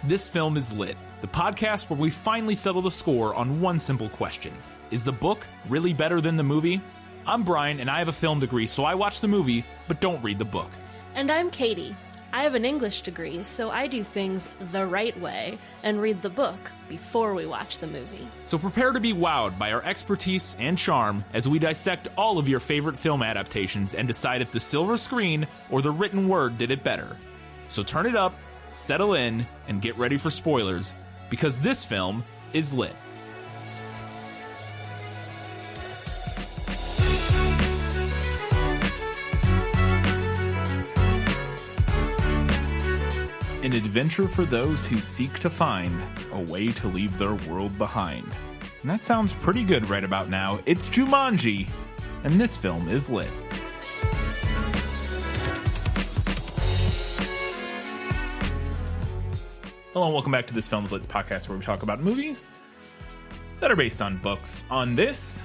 This Film is Lit, the podcast where we finally settle the score on one simple question. Is the book really better than the movie? I'm Brian, and I have a film degree, so I watch the movie, but don't read the book. And I'm Katie. I have an English degree, so I do things the right way and read the book before we watch the movie. So prepare to be wowed by our expertise and charm as we dissect all of your favorite film adaptations and decide if the silver screen or the written word did it better. So turn it up, settle in, and get ready for spoilers, because this film is lit. An adventure for those who seek to find a way to leave their world behind. And that sounds pretty good right about now. It's Jumanji, and this film is lit. Hello and welcome back to This Film is Lit, the podcast where we talk about movies that are based on books. On this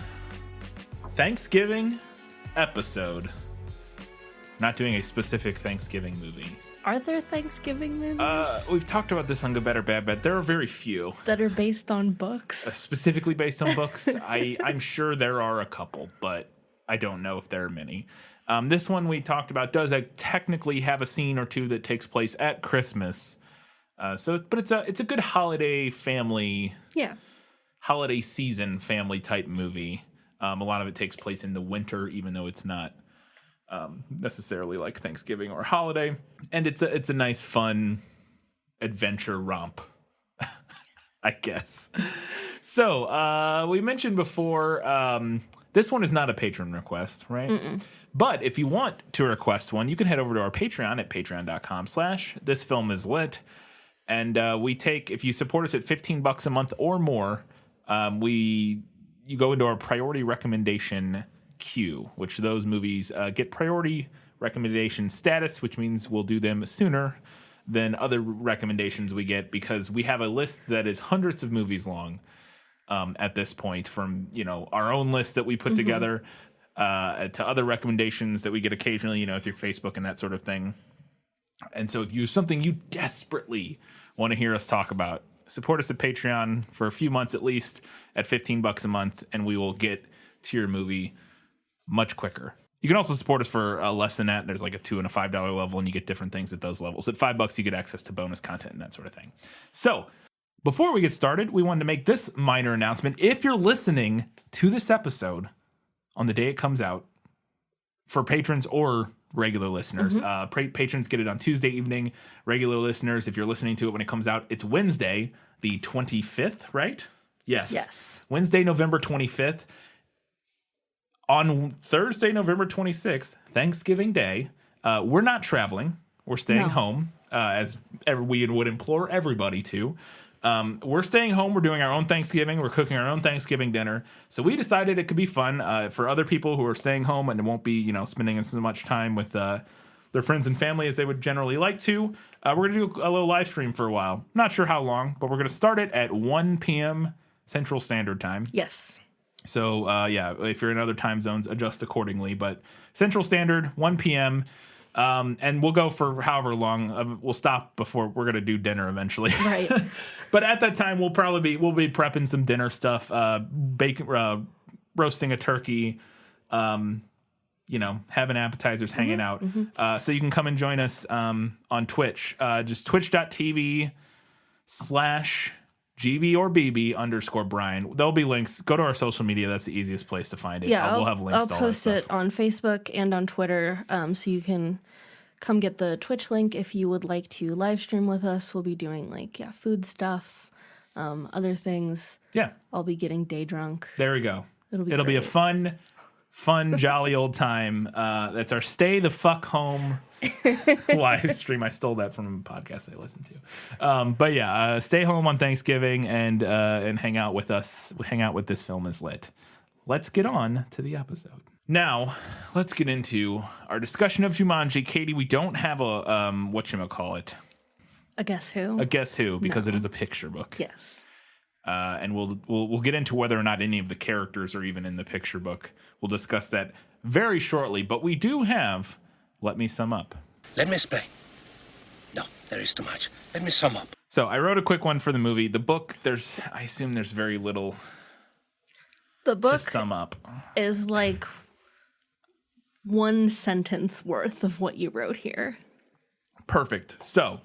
Thanksgiving episode, not doing a specific Thanksgiving movie. Are there Thanksgiving movies? We've talked about this on Good, Better, Bad, Bad. There are very few. That are based on books? Specifically based on books. I'm sure there are a couple, but I don't know if there are many. This one we talked about does technically have a scene or two that takes place at Christmas. But it's a good holiday family, holiday season family type movie. A lot of it takes place in the winter, even though it's not necessarily like Thanksgiving or holiday. And it's a nice, fun adventure romp, I guess. So we mentioned before, this one is not a patron request, right? Mm-mm. But if you want to request one, you can head over to our Patreon at patreon.com/thisfilmislit. And we take, if you support us at $15 a month or more, you go into our priority recommendation queue, which those movies get priority recommendation status, which means we'll do them sooner than other recommendations we get, because we have a list that is hundreds of movies long at this point, from our own list that we put together to other recommendations that we get occasionally, through Facebook and that sort of thing. And so if you something you desperately want to hear us talk about, support us at Patreon for a few months at least at $15 a month, and we will get to your movie much quicker. You can also support us for less than that. There's like a $2 and a $5 level, and you get different things at those levels. At $5, you get access to bonus content and that sort of thing. So before we get started, we wanted to make this minor announcement. If you're listening to this episode on the day it comes out, for patrons or regular listeners, patrons get it on Tuesday evening. Regular listeners, if you're listening to it when it comes out, it's Wednesday, the 25th, right? Yes. Wednesday, November 25th. On Thursday, November 26th, Thanksgiving Day, we're not traveling. We're staying home, as we would implore everybody to. We're staying home. We're doing our own Thanksgiving. We're cooking our own Thanksgiving dinner. So we decided it could be fun for other people who are staying home and won't be, spending as much time with their friends and family as they would generally like to. We're going to do a little live stream for a while. Not sure how long, but we're going to start it at 1 p.m. Central Standard Time. Yes. So, if you're in other time zones, adjust accordingly. But Central Standard, 1 p.m., and we'll go for however long. We'll stop before we're going to do dinner eventually. Right. But at that time, we'll be prepping some dinner stuff, roasting a turkey, having appetizers, hanging out. Mm-hmm. So you can come and join us on Twitch. Just twitch.tv/GB or BB _Brian. There'll be links. Go to our social media. That's the easiest place to find it. Yeah, we'll have links. I'll post it on Facebook and on Twitter, so you can come get the Twitch link if you would like to live stream with us. We'll be doing food stuff, other things. Yeah, I'll be getting day drunk. There we go. It'll be a fun, jolly old time. That's our stay the fuck home live stream. I stole that from a podcast I listened to. But yeah, stay home on Thanksgiving and hang out with us. Hang out with This Film is Lit. Let's get on to the episode. Now, let's get into our discussion of Jumanji. Katie, we don't have a whatchamacallit. A Guess Who? A Guess Who, because it is a picture book. Yes. And we'll get into whether or not any of the characters are even in the picture book. We'll discuss that very shortly. But we do have Let Me Sum Up. Let me explain. No, There is too much. Let me sum up. So I wrote a quick one for the movie. The book, I assume there's very little the book to sum up. Is like one sentence worth of what you wrote here. Perfect. So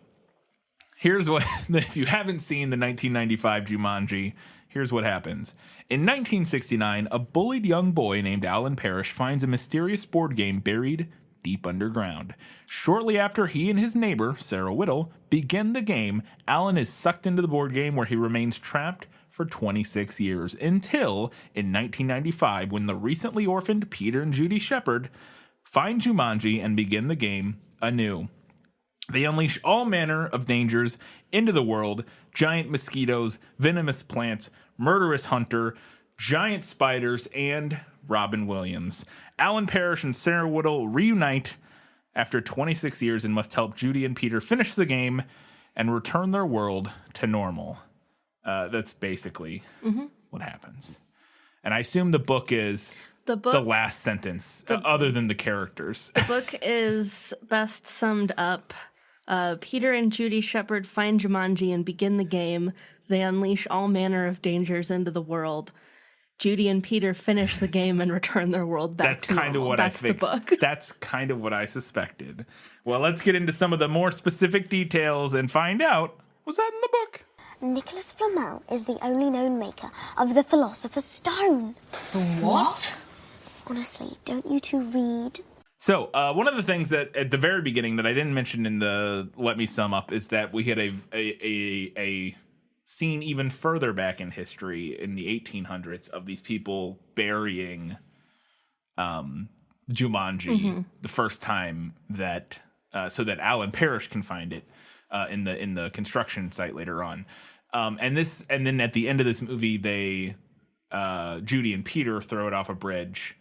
here's what, if you haven't seen the 1995 Jumanji, here's what happens. In 1969, a bullied young boy named Alan Parrish finds a mysterious board game buried deep underground. Shortly after he and his neighbor, Sarah Whittle, begin the game, Alan is sucked into the board game where he remains trapped for 26 years until, in 1995, when the recently orphaned Peter and Judy Shepard find Jumanji and begin the game anew. They unleash all manner of dangers into the world: giant mosquitoes, venomous plants, murderous hunter, giant spiders, and Robin Williams. Alan Parrish and Sarah Whittle reunite after 26 years and must help Judy and Peter finish the game and return their world to normal. That's basically what happens. And I assume the book is the last sentence, other than the characters. The book is best summed up. Peter and Judy Shepard find Jumanji and begin the game. They unleash all manner of dangers into the world. Judy and Peter finish the game and return their world back to normal. That's kind of what I think. That's the book. That's kind of what I suspected. Well, let's get into some of the more specific details and find out, was that in the book? Nicholas Flamel is the only known maker of the Philosopher's Stone. The what? Honestly, don't you two read? So, one of the things that at the very beginning that I didn't mention in the Let Me Sum Up is that we had a scene even further back in history in the 1800s of these people burying Jumanji the first time that so that Alan Parrish can find it in the construction site later on. And then at the end of this movie, they Judy and Peter throw it off a bridge.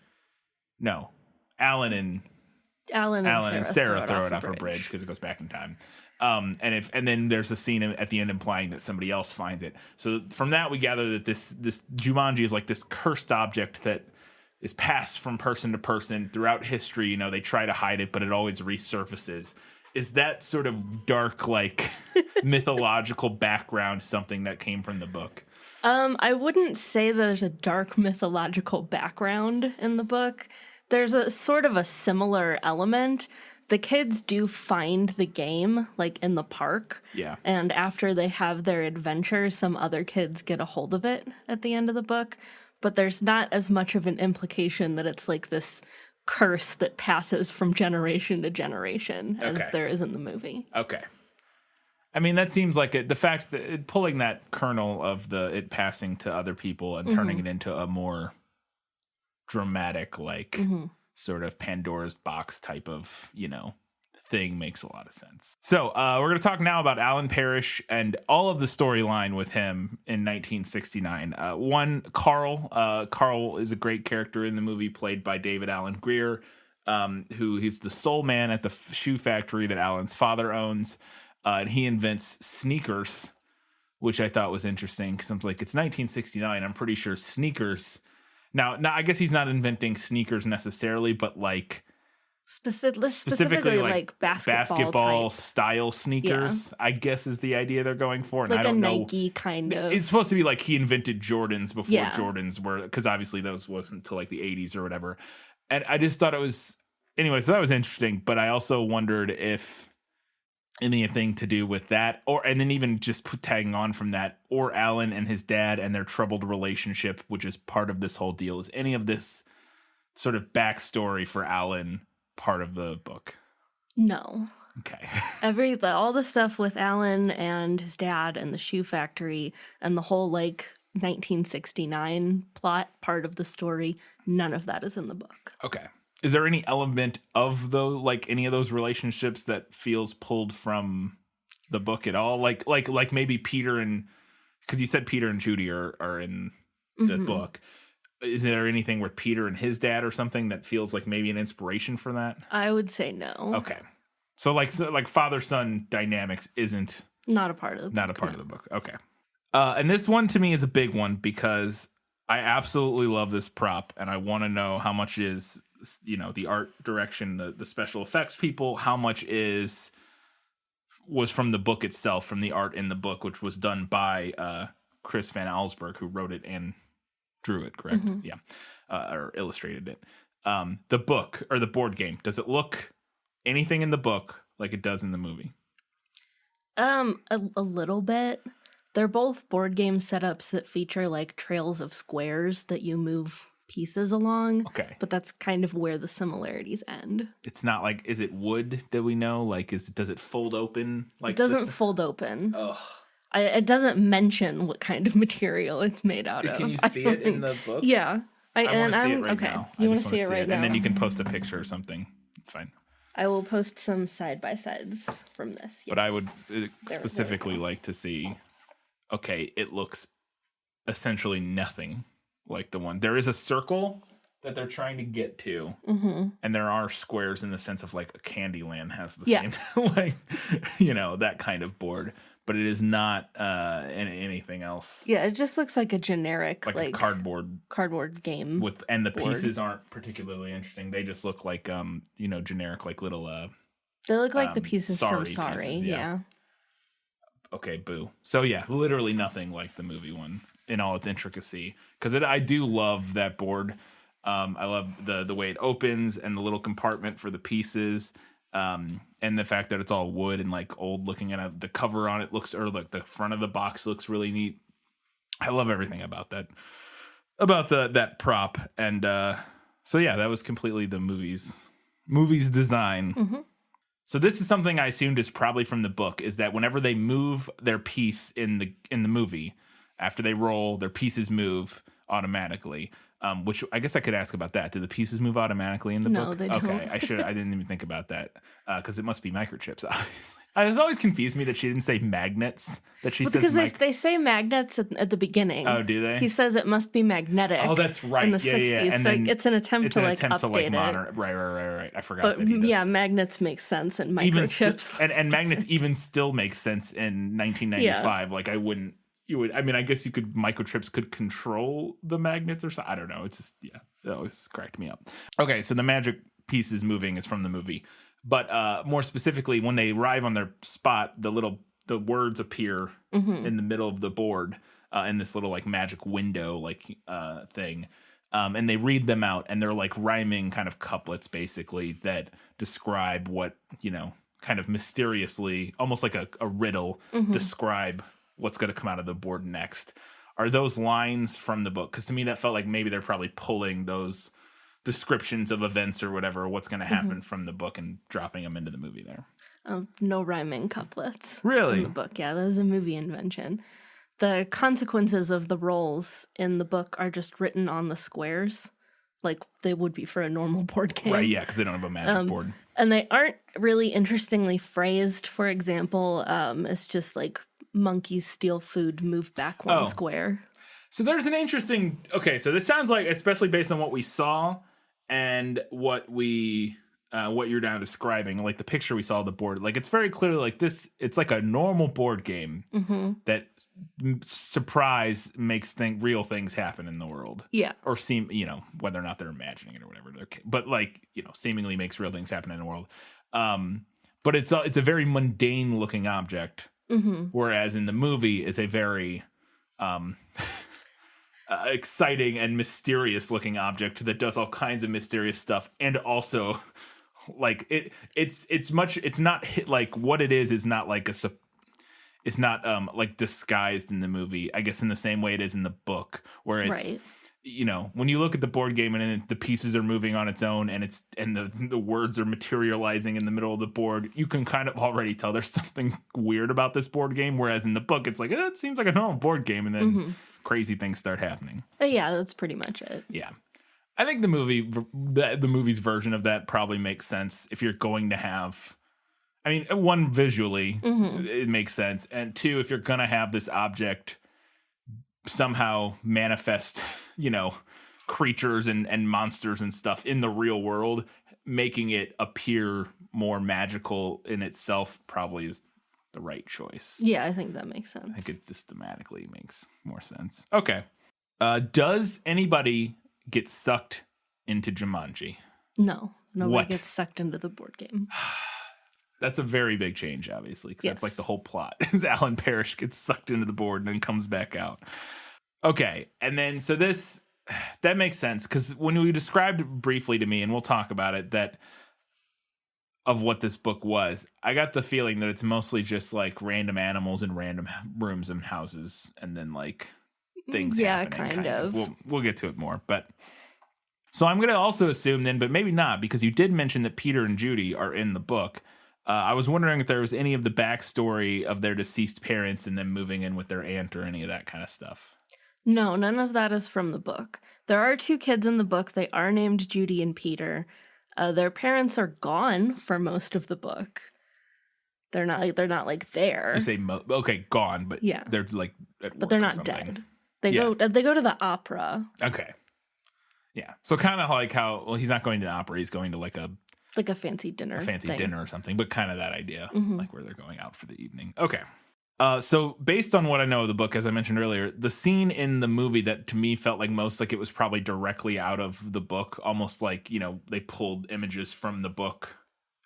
No, Alan and Sarah throw it off a bridge because it goes back in time. And then there's a scene at the end implying that somebody else finds it. So from that we gather that this Jumanji is like this cursed object that is passed from person to person throughout history. You know, they try to hide it, but it always resurfaces. Is that sort of dark, like mythological background something that came from the book? I wouldn't say there's a dark mythological background in the book. There's a sort of a similar element. The kids do find the game, like, in the park. Yeah. And after they have their adventure, some other kids get a hold of it at the end of the book. But there's not as much of an implication that it's like this curse that passes from generation to generation as there is in the movie. Okay. I mean, that seems like the fact that pulling that kernel of it passing to other people and turning it into a more dramatic, like, sort of Pandora's box type of, thing makes a lot of sense. So we're going to talk now about Alan Parrish and all of the storyline with him in 1969. Carl. Carl is a great character in the movie, played by David Alan Grier, who he's the sole man at the shoe factory that Alan's father owns. And he invents sneakers, which I thought was interesting because I'm like, it's 1969. I'm pretty sure sneakers. Now, I guess he's not inventing sneakers necessarily, but like specifically like basketball style sneakers, I guess is the idea they're going for. And like I don't know. Nike kind of. It's supposed to be like he invented Jordans before Jordans were, because obviously those wasn't until like the 80s or whatever. And I just thought it was, anyway, so that was interesting. But I also wondered if anything to do with that, and then even just tagging on from that, or Alan and his dad and their troubled relationship, which is part of this whole deal. Is any of this sort of backstory for Alan part of the book? No. Okay. All the stuff with Alan and his dad and the shoe factory and the whole like 1969 plot part of the story, none of that is in the book. Okay. Is there any element of any of those relationships that feels pulled from the book at all? Like maybe Peter and, because you said Peter and Judy are in the book. Is there anything with Peter and his dad or something that feels like maybe an inspiration for that? I would say no. Okay. So like father-son dynamics isn't not a part of the book. Not a part of the book. Okay. And this one to me is a big one because I absolutely love this prop and I want to know how much is, the art direction, the special effects people, how much is was from the book itself, from the art in the book, which was done by Chris Van Allsburg, who wrote it and drew it, correct? Mm-hmm. Yeah. Or illustrated it. The book, or the board game, does it look anything in the book like it does in the movie? A little bit. They're both board game setups that feature like trails of squares that you move pieces along. Okay. But that's kind of where the similarities end. It's not like, is it wood that we know? Like, does it fold open? Like it doesn't fold open. Ugh. It doesn't mention what kind of material it's made out of. Can you see it in the book? Yeah. I want to see it right now. You want to see it right now? And then you can post a picture or something. It's fine. I will post some side-by-sides from this. Yes. But I would specifically like to see, okay, it looks essentially nothing like the one. There is a circle that they're trying to get to, and there are squares in the sense of like a Candyland has the same, like, that kind of board. But it is not anything else. Yeah, it just looks like a generic, like a cardboard game. And the pieces aren't particularly interesting. They just look like, generic, like little. They look like the pieces from Sorry. Pieces, yeah. Okay, boo. So yeah, literally nothing like the movie one in all its intricacy. Because I do love that board. I love the way it opens and the little compartment for the pieces. And the fact that it's all wood and like old looking, and the cover on it looks, or like the front of the box looks really neat. I love everything about that, that prop. And so yeah, that was completely the movie's design. Mm-hmm. So this is something I assumed is probably from the book, is that whenever they move their piece in the movie, after they roll, their pieces move automatically. Which I guess I could ask about that. Do the pieces move automatically in the book? No, they don't. Okay, I didn't even think about that because it must be microchips. Obviously, it was always confused me that she didn't say magnets. That she says because they say magnets at the beginning. Oh, do they? He says it must be magnetic. Oh, that's right. In the 60s, and so it's an attempt to update it. Right. I forgot. But that he does. Yeah, magnets make sense in microchips. And magnets even still make sense in 1995. Yeah. Like I guess microchips could control the magnets or something. I don't know. It's just, it always cracked me up. Okay, so the magic pieces moving is from the movie. But more specifically, when they arrive on their spot, the words appear in the middle of the board in this little like magic window thing. And they read them out, and they're like rhyming kind of couplets basically that describe what, kind of mysteriously, almost like a riddle, describe what's going to come out of the board next. Are those lines from the book? Because to me, that felt like maybe they're probably pulling those descriptions of events or whatever, what's going to happen from the book, and dropping them into the movie there. No rhyming couplets. Really? In the book, yeah, that was a movie invention. The consequences of the rolls in the book are just written on the squares, like they would be for a normal board game. Right, yeah, because they don't have a magic board. And they aren't really interestingly phrased. For example, it's just like monkeys steal food, move back one square. So there's an interesting... Okay, so this sounds like, especially based on what we saw and what you're now describing, like the picture we saw of the board, like it's very clearly like this, it's like a normal board game that surprise makes real things happen in the world. Yeah. Or seem, whether or not they're imagining it or whatever. But like, seemingly makes real things happen in the world. But it's a very mundane looking object. Whereas in the movie, it's a very exciting and mysterious looking object that does all kinds of mysterious stuff, and also like it's not like what it is not like it's not like disguised in the movie, I guess, in the same way it is in the book, where it's right. When you look at the board game and the pieces are moving on its own, and the words are materializing in the middle of the board, you can kind of already tell there's something weird about this board game. Whereas in the book, it's like, it seems like a normal board game, and then crazy things start happening. Yeah, that's pretty much it. Yeah, I think the movie's version of that probably makes sense if you're going to have. I mean, one, visually, it makes sense, and two, if you're gonna have this object somehow manifest, creatures and monsters and stuff in the real world, making it appear more magical in itself probably is the right choice. Yeah, I think that makes sense. I think it just thematically makes more sense. Okay. Does anybody get sucked into Jumanji? No. Nobody gets sucked into the board game. That's a very big change, obviously, because Yes. that's like the whole plot. Is Alan Parrish gets sucked into the board and then comes back out. Okay, and then so that makes sense, because when we described briefly to me, and we'll talk about it, that of what this book was, I got the feeling that it's mostly just like random animals in random rooms and houses, and then like things happening. Kind of. We'll get to it more, but so I'm going to also assume then, but maybe not, because you did mention that Peter and Judy are in the book. I was wondering if there was any of the backstory of their deceased parents and them moving in with their aunt or any of that kind of stuff. No, none of that is from the book. There are 2 kids in the book. They are named Judy and Peter. Their parents are gone for most of the book. They're not like there. You say okay, gone, but yeah, they're like at work, but they're not dead. They go to the opera. Okay, yeah. So kind of like how he's not going to the opera; he's going to like a fancy dinner, dinner or something. But kind of that idea, like where they're going out for the evening. Okay. So based on what I know of the book, as I mentioned earlier, the scene in the movie that to me felt like most like it was probably directly out of the book, almost like, they pulled images from the book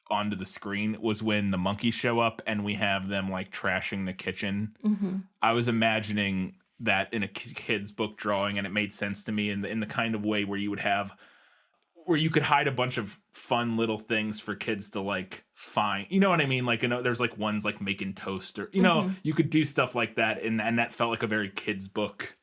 onto the screen, was when the monkeys show up and we have them like trashing the kitchen. Mm-hmm. I was imagining that in a kid's book drawing, and it made sense to me in the kind of way where you could hide a bunch of fun little things for kids to like find. You know what I mean? Like, there's like ones like making toast, or, you could do stuff like that. And that felt like a very kid's book,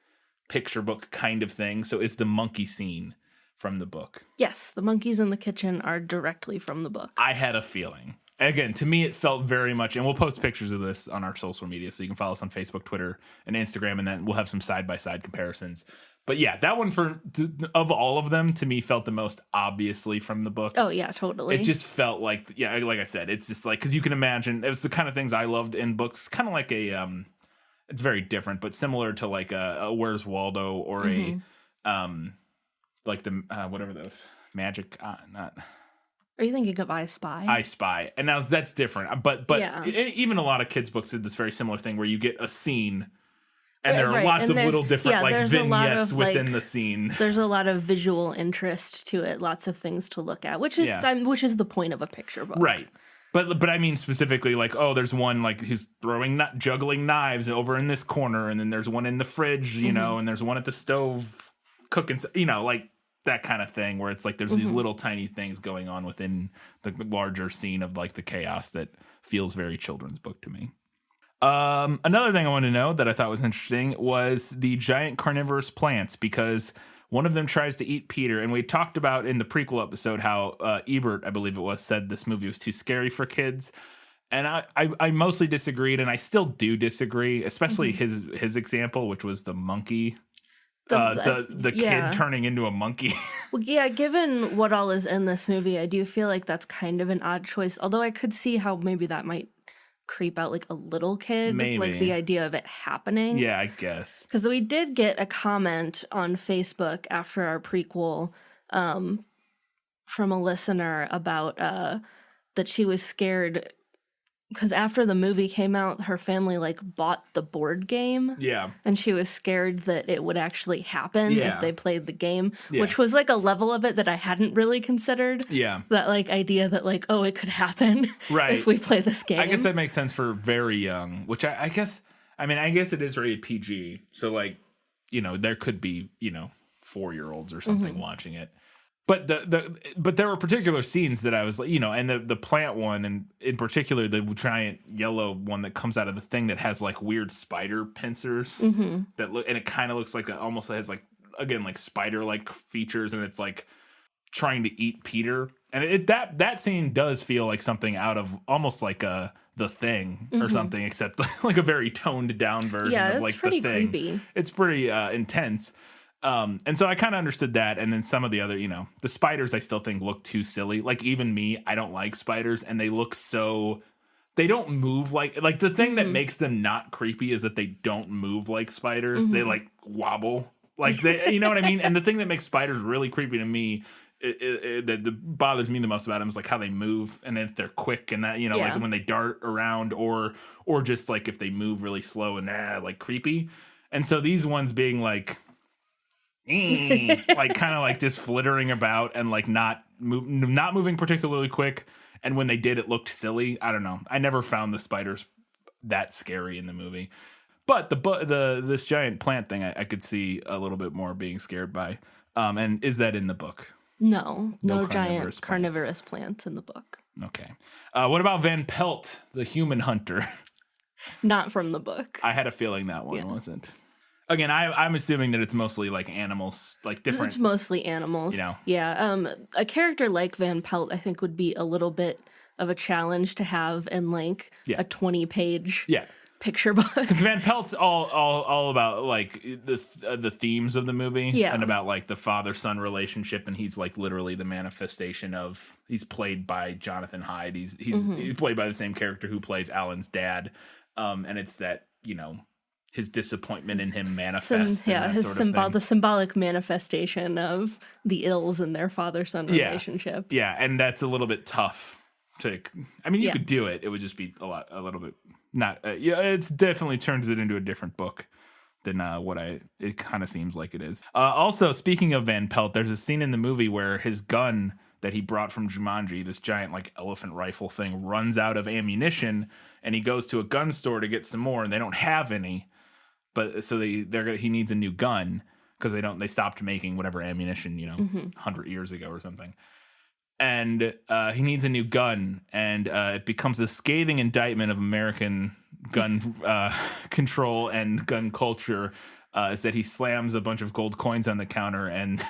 picture book kind of thing. So is the monkey scene from the book? Yes. The monkeys in the kitchen are directly from the book. I had a feeling. Again, to me, it felt very much, and we'll post pictures of this on our social media. So you can follow us on Facebook, Twitter, and Instagram. And then we'll have some side-by-side comparisons. But yeah, that one of all of them to me felt the most obviously from the book. Oh yeah, totally. It just felt like, yeah, like I said, it's just like, because you can imagine, it was the kind of things I loved in books, kind of like it's very different, but similar to like a Where's Waldo or a like the whatever the magic not. Are you thinking of I Spy? I Spy, and now that's different, but yeah. Even a lot of kids' books did this very similar thing where you get a scene. And there are lots of little different vignettes within the scene. There's a lot of visual interest to it, lots of things to look at, which is the point of a picture book. Right. But I mean specifically like, there's one like who's juggling knives over in this corner, and then there's one in the fridge, and there's one at the stove cooking, like that kind of thing where it's like there's these little tiny things going on within the larger scene of like the chaos that feels very children's book to me. Another thing I wanted to know that I thought was interesting was the giant carnivorous plants, because one of them tries to eat Peter. And we talked about in the prequel episode how Ebert, I believe it was, said this movie was too scary for kids. And I mostly disagreed, and I still do disagree, especially his example, which was the monkey. The kid turning into a monkey. Well, yeah, given what all is in this movie, I do feel like that's kind of an odd choice. Although I could see how maybe that might creep out like a little kid. Maybe. Like the idea of it happening. Yeah, I guess. Because we did get a comment on Facebook after our prequel from a listener about that she was scared because after the movie came out, her family like bought the board game. Yeah. And she was scared that it would actually happen if they played the game, yeah. which was like a level of it that I hadn't really considered. Yeah. That like idea that like, oh, it could happen if we play this game. I guess that makes sense for very young, which I guess it is rated PG. So like, there could be, 4-year-olds or something watching it. But but there were particular scenes that I was like, and the plant one, and in particular the giant yellow one that comes out of the thing that has like weird spider pincers that look, and it kind of looks like almost has like, again, like spider like features, and it's like trying to eat Peter, and that scene does feel like something out of almost like The Thing or something, except like a very toned down version of like The Thing. Creepy. It's pretty intense. And so I kind of understood that. And then some of the other, the spiders I still think look too silly. Like even me, I don't like spiders, and they look they don't move like the thing that makes them not creepy is that they don't move like spiders. They like wobble like they, you know what I mean? And the thing that makes spiders really creepy to me that bothers me the most about them is like how they move, and if they're quick and that, like when they dart around or just like if they move really slow and like creepy. And so these ones being like, like kind of like just flittering about and like not moving particularly quick, And when they did, it looked silly. I don't know. I never found the spiders that scary in the movie. But this giant plant thing, I could see a little bit more being scared by. And is that in the book? No giant carnivorous plants in the book. Okay. What about Van Pelt, the human hunter? Not from the book. I had a feeling that one wasn't. Again, I'm assuming that it's mostly like animals, like different. It's mostly animals. Yeah. A character like Van Pelt, I think, would be a little bit of a challenge to have in like a 20-page picture book. Because Van Pelt's all about like the themes of the movie, and about like the father-son relationship, and he's like literally the manifestation of. He's played by Jonathan Hyde. He's played by the same character who plays Alan's dad, and it's that his disappointment in him manifests. The symbolic manifestation of the ills in their father-son relationship. Yeah, and that's a little bit tough to. I mean, you could do it. It would just be a little bit not. It's definitely turns it into a different book than it kind of seems like it is. Also, speaking of Van Pelt, there's a scene in the movie where his gun that he brought from Jumanji, this giant like elephant rifle thing, runs out of ammunition, and he goes to a gun store to get some more, and they don't have any. But so he needs a new gun because they stopped making whatever ammunition 100 years ago or something, and he needs a new gun, and it becomes a scathing indictment of American gun control and gun culture. Is that he slams a bunch of gold coins on the counter and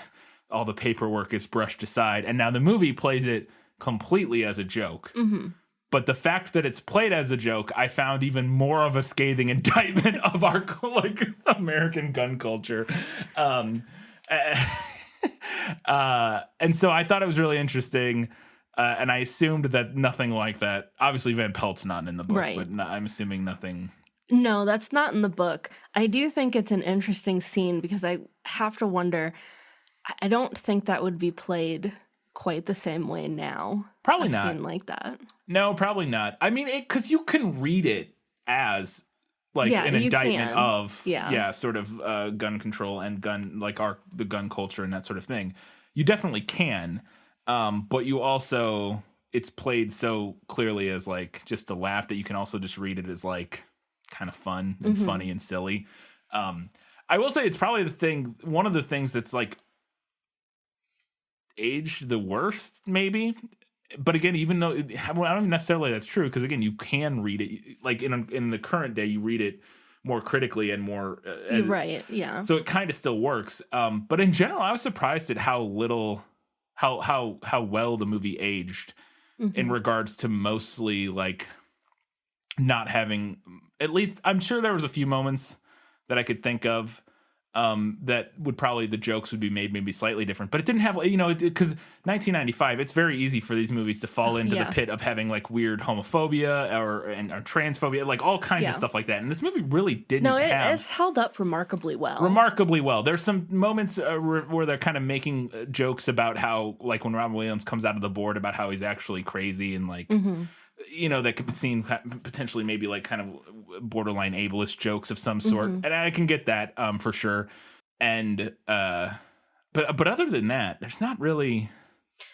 all the paperwork is brushed aside, and now the movie plays it completely as a joke. Mm-hmm. But the fact that it's played as a joke, I found even more of a scathing indictment of our like American gun culture. And so I thought it was really interesting. And I assumed that nothing like that. Obviously, Van Pelt's not in the book, right. But I'm assuming nothing. No, that's not in the book. I do think it's an interesting scene because I have to wonder. I don't think that would be played quite the same way now. Probably not. Scene like that. No, probably not. I mean, because you can read it as like an indictment of sort of gun control and the gun culture and that sort of thing. You definitely can, but you also it's played so clearly as like just a laugh that you can also just read it as like kind of fun and funny and silly. I will say it's probably one of the things that's like aged the worst, maybe. But again, even though I don't necessarily that's true, because again, you can read it like in the current day, you read it more critically and more. Right. Yeah. So it kind of still works. But in general, I was surprised at how well the movie aged in regards to mostly like not having. At least I'm sure there was a few moments that I could think of. That would probably the jokes would be made maybe slightly different, but it didn't have because 1995, it's very easy for these movies to fall into the pit of having like weird homophobia or transphobia, like all kinds of stuff like that. And this movie really didn't. No, it's held up remarkably well. Remarkably well. There's some moments where they're kind of making jokes about how like when Robin Williams comes out of the board about how he's actually crazy and like. That could be seen potentially maybe like kind of borderline ableist jokes of some sort. And I can get that for sure. And but other than that, there's not really.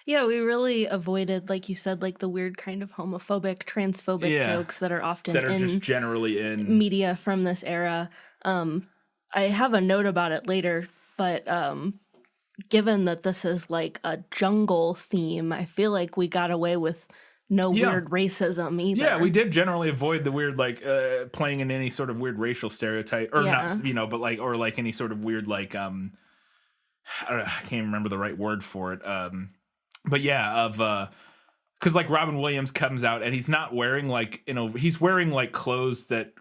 Yeah, we really avoided, like you said, like the weird kind of homophobic, transphobic jokes that are often just generally in media from this era. I have a note about it later, but given that this is like a jungle theme, I feel like we got away with weird racism either. Yeah, we did generally avoid the weird, like, playing in any sort of weird racial stereotype. Or not, but like, or like any sort of weird, like, I can't remember the right word for it. But yeah, because like Robin Williams comes out and he's not wearing like, he's wearing like clothes that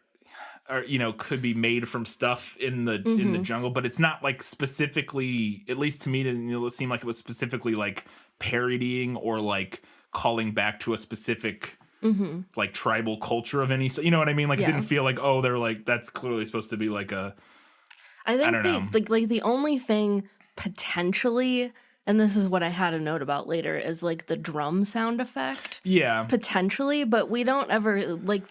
are, could be made from stuff in the jungle, but it's not like specifically, at least to me, it seemed like it was specifically like parodying or like calling back to a specific like tribal culture of any, you know what I mean? Like it didn't feel like, oh, they're like, that's clearly supposed to be like a, I don't know. Like the only thing potentially, and this is what I had a note about later, is like the drum sound effect. Yeah. Potentially, but we don't ever like,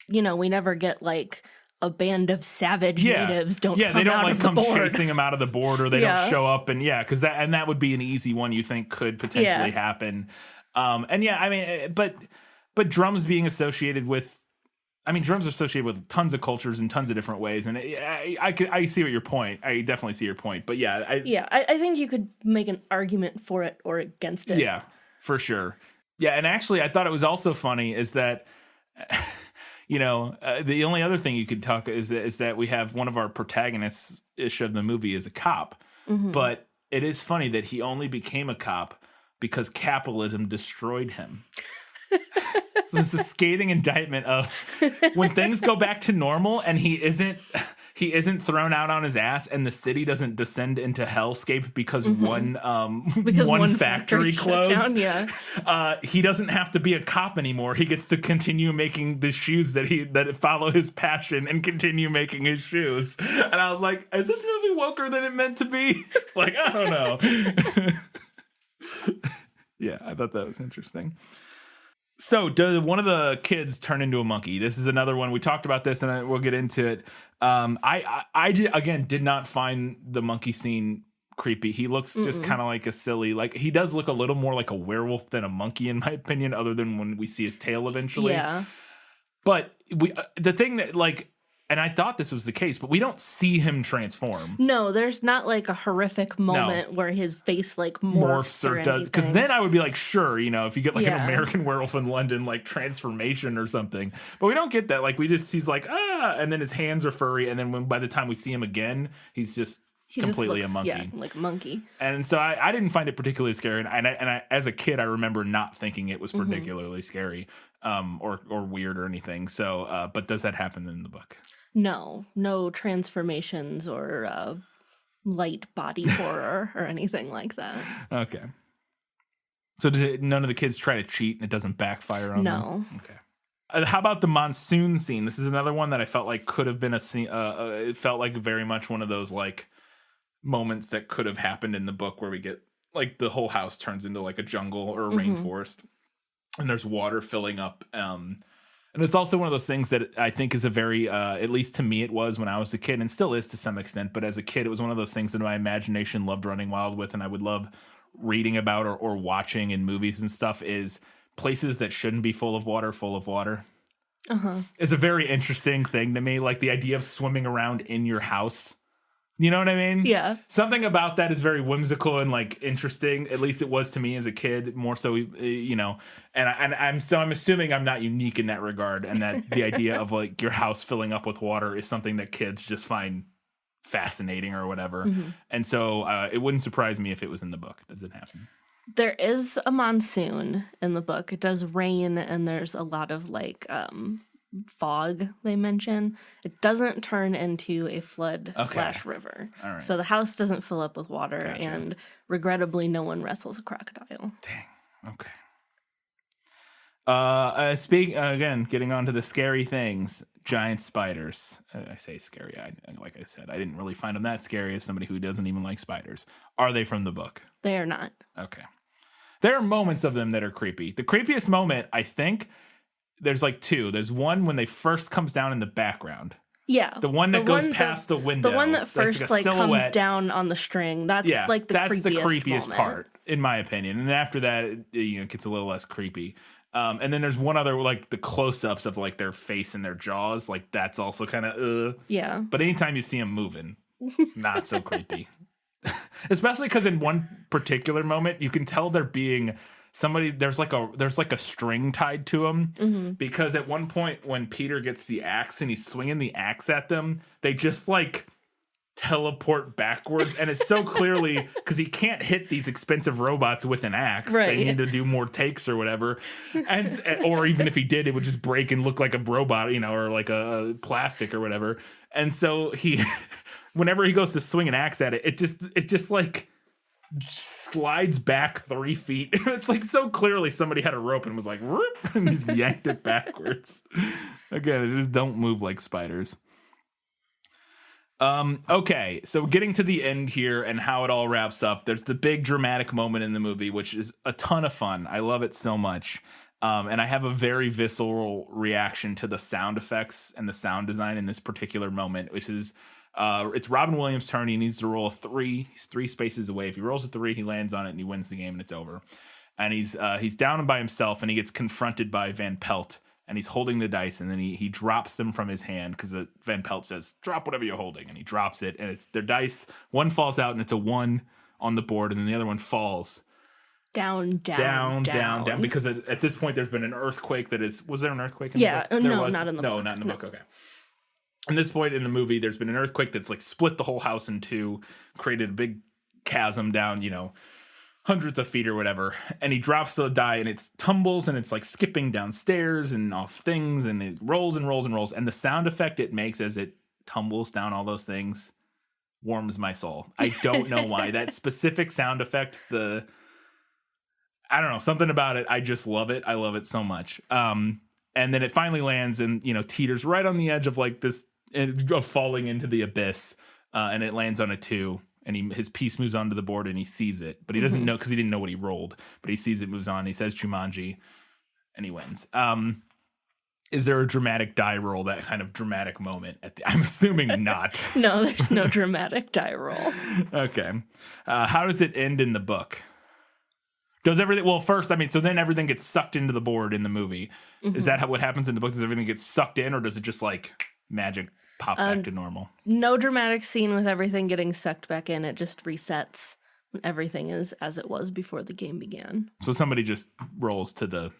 we never get like a band of savage natives they don't come chasing him out of the board, or they don't show up, and because that would be an easy one you think could potentially happen. And yeah, I mean, but drums being associated with, drums are associated with tons of cultures in tons of different ways, and I see what your point. I definitely see your point, but yeah, I think you could make an argument for it or against it. Yeah, for sure. Yeah, and actually, I thought it was also funny is that, the only other thing you could talk is that we have one of our protagonists-ish of the movie is a cop, but it is funny that he only became a cop because capitalism destroyed him. This is a scathing indictment of when things go back to normal and he isn't thrown out on his ass and the city doesn't descend into hellscape because one factory closed. He doesn't have to be a cop anymore. He gets to continue making the shoes that follow his passion and continue making his shoes. And I was like, is this movie woker than it meant to be? Like, I don't know. Yeah, I thought that was interesting. So, does one of the kids turn into a monkey? This is another one. We talked about this, and we'll get into it. I did not find the monkey scene creepy. He looks just kind of like a silly, like he does look a little more like a werewolf than a monkey, in my opinion. Other than when we see his tail eventually. Yeah. But the thing that and I thought this was the case, but we don't see him transform. No, there's not like a horrific moment where his face morphs or does. Because then I would be like, sure, if you get an American Werewolf in London transformation or something. But we don't get that. He's like, and then his hands are furry, and then by the time we see him again, he's just completely a monkey. Yeah, like a monkey. And so I didn't find it particularly scary. And I as a kid, I remember not thinking it was particularly scary or weird or anything. So, but does that happen in the book? No transformations or light body horror or anything like that. Okay. So none of the kids try to cheat and it doesn't backfire on them? No. Okay. How about the monsoon scene? This is another one that I felt like could have been a scene. It felt like very much one of those moments that could have happened in the book where we get the whole house turns into a jungle or a rainforest, and there's water filling up. And it's also one of those things that I think is a very, at least to me, it was when I was a kid, and still is to some extent. But as a kid, it was one of those things that my imagination loved running wild with, and I would love reading about or watching in movies and stuff. Is places that shouldn't be full of water. It's a very interesting thing to me, like the idea of swimming around in your house. You know what I mean? Yeah. Something about that is very whimsical and interesting. At least it was to me as a kid, more so, And I'm assuming I'm not unique in that regard, and that the idea of your house filling up with water is something that kids just find fascinating or whatever. And so it wouldn't surprise me if it was in the book. Does it happen? There is a monsoon in the book. It does rain, and there's a lot of fog they mention. It doesn't turn into a flood / river. Right. So the house doesn't fill up with water, and regrettably no one wrestles a crocodile. Dang. Okay. Again, getting on to the scary things. Giant spiders. I say scary. Like I said, I didn't really find them that scary as somebody who doesn't even like spiders. Are they from the book? They are not. Okay. There are moments of them that are creepy. The creepiest moment, I think, there's two. There's one when they first comes down in the background. Yeah. The one that goes past the window. The one that first comes down on the string. That's the creepiest part, in my opinion. And after that, it gets a little less creepy. And then there's one other, the close-ups of their face and their jaws. That's also kind of Yeah. But anytime you see them moving, not so creepy. Especially because in one particular moment, you can tell they're being somebody. There's a string tied to them, because at one point when Peter gets the axe and he's swinging the axe at them, they just teleport backwards, and it's so clearly because he can't hit these expensive robots with an axe. Right. They need to do more takes or whatever, or even if he did, it would just break and look like a robot, or like a plastic or whatever. And so whenever he goes to swing an axe at it, it just slides back 3 feet. It's so clearly somebody had a rope and was whoop, and just yanked it backwards. Again, they just don't move like spiders. Okay, so getting to the end here and how it all wraps up, there's the big dramatic moment in the movie, which is a ton of fun. I love it so much. And I have a very visceral reaction to the sound effects and the sound design in this particular moment, which is it's Robin Williams' turn. He needs to roll a 3. He's 3 spaces away. If he rolls a 3, he lands on it and he wins the game and it's over. and he's down by himself, and he gets confronted by Van Pelt, and he's holding the dice, and then he drops them from his hand because Van Pelt says, "Drop whatever you're holding," and he drops it, and it's their dice. One falls out, and it's a 1 on the board, and then the other one falls down, because at this point there's been an earthquake was there an earthquake in the book? Not in the book. No, not in the book. Okay. At this point in the movie, there's been an earthquake that's like split the whole house in two, created a big chasm down, hundreds of feet or whatever, and he drops the die, and it tumbles, and it's like skipping downstairs and off things, and it rolls and rolls and rolls, and the sound effect it makes as it tumbles down all those things warms my soul. I don't know why. That specific sound effect, I don't know, something about it, I just love it. I love it so much. And then it finally lands and, teeters right on the edge of like this, of falling into the abyss, and it lands on a 2. And his piece moves onto the board, and he sees it, but he doesn't know because he didn't know what he rolled. But he sees it, moves on. He says Jumanji, and he wins. Is there a dramatic die roll? That kind of dramatic moment? I'm assuming not. No, there's no dramatic die roll. Okay. How does it end in the book? Does everything? Well, first, so then everything gets sucked into the board in the movie. Mm-hmm. Is that what happens in the book? Does everything get sucked in, or does it just like magic? Pop back to normal. No dramatic scene with everything getting sucked back in. It just resets. Everything is as it was before the game began. So somebody just rolls to the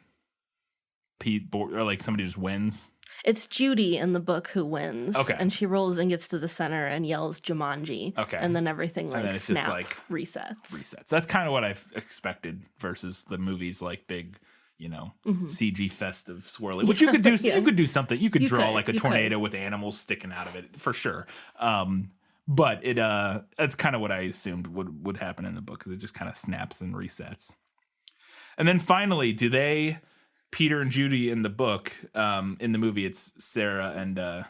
board, or like somebody just wins? It's Judy in the book who wins. Okay. And she rolls and gets to the center and yells Jumanji. Okay. And then everything like then snap, just like resets. That's kind of what I've expected versus the movie's like big CG festive swirly, which you could do. You could do something. You could draw like a tornado with animals sticking out of it for sure. But that's kind of what I assumed would happen in the book, because it just kind of snaps and resets. And then finally, Peter and Judy in the book, in the movie, it's Sarah and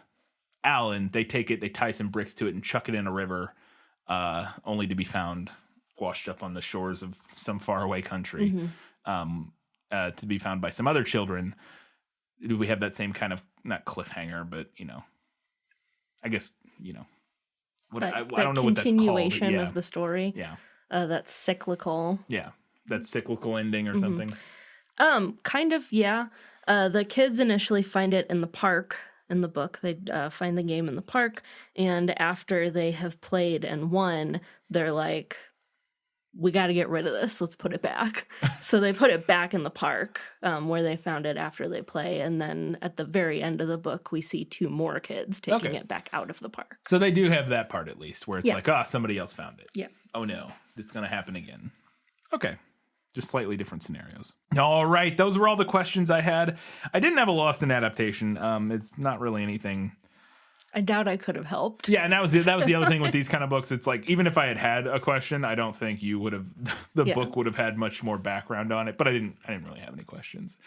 Alan. They take it, they tie some bricks to it, and chuck it in a river, only to be found washed up on the shores of some faraway country. Mm-hmm. To be found by some other children. Do we have that same kind of, not cliffhanger, but I guess I don't know what that's called. Continuation of the story. Yeah, that's cyclical. Yeah, that cyclical ending or something. Kind of. Yeah. The kids initially find it in the park. In the book, they find the game in the park, and after they have played and won, they're like, we got to get rid of this. Let's put it back. So they put it back in the park where they found it after they play. And then at the very end of the book, we see 2 more kids taking it back out of the park. So they do have that part at least where it's like, somebody else found it. Yeah. Oh no, it's going to happen again. Okay. Just slightly different scenarios. All right. Those were all the questions I had. I didn't have a Lost in adaptation. It's not really anything. I doubt I could have helped. Yeah, and that was the other thing with these kind of books. It's like, even if I had a question, I don't think you would have, book would have had much more background on it. But I didn't really have any questions.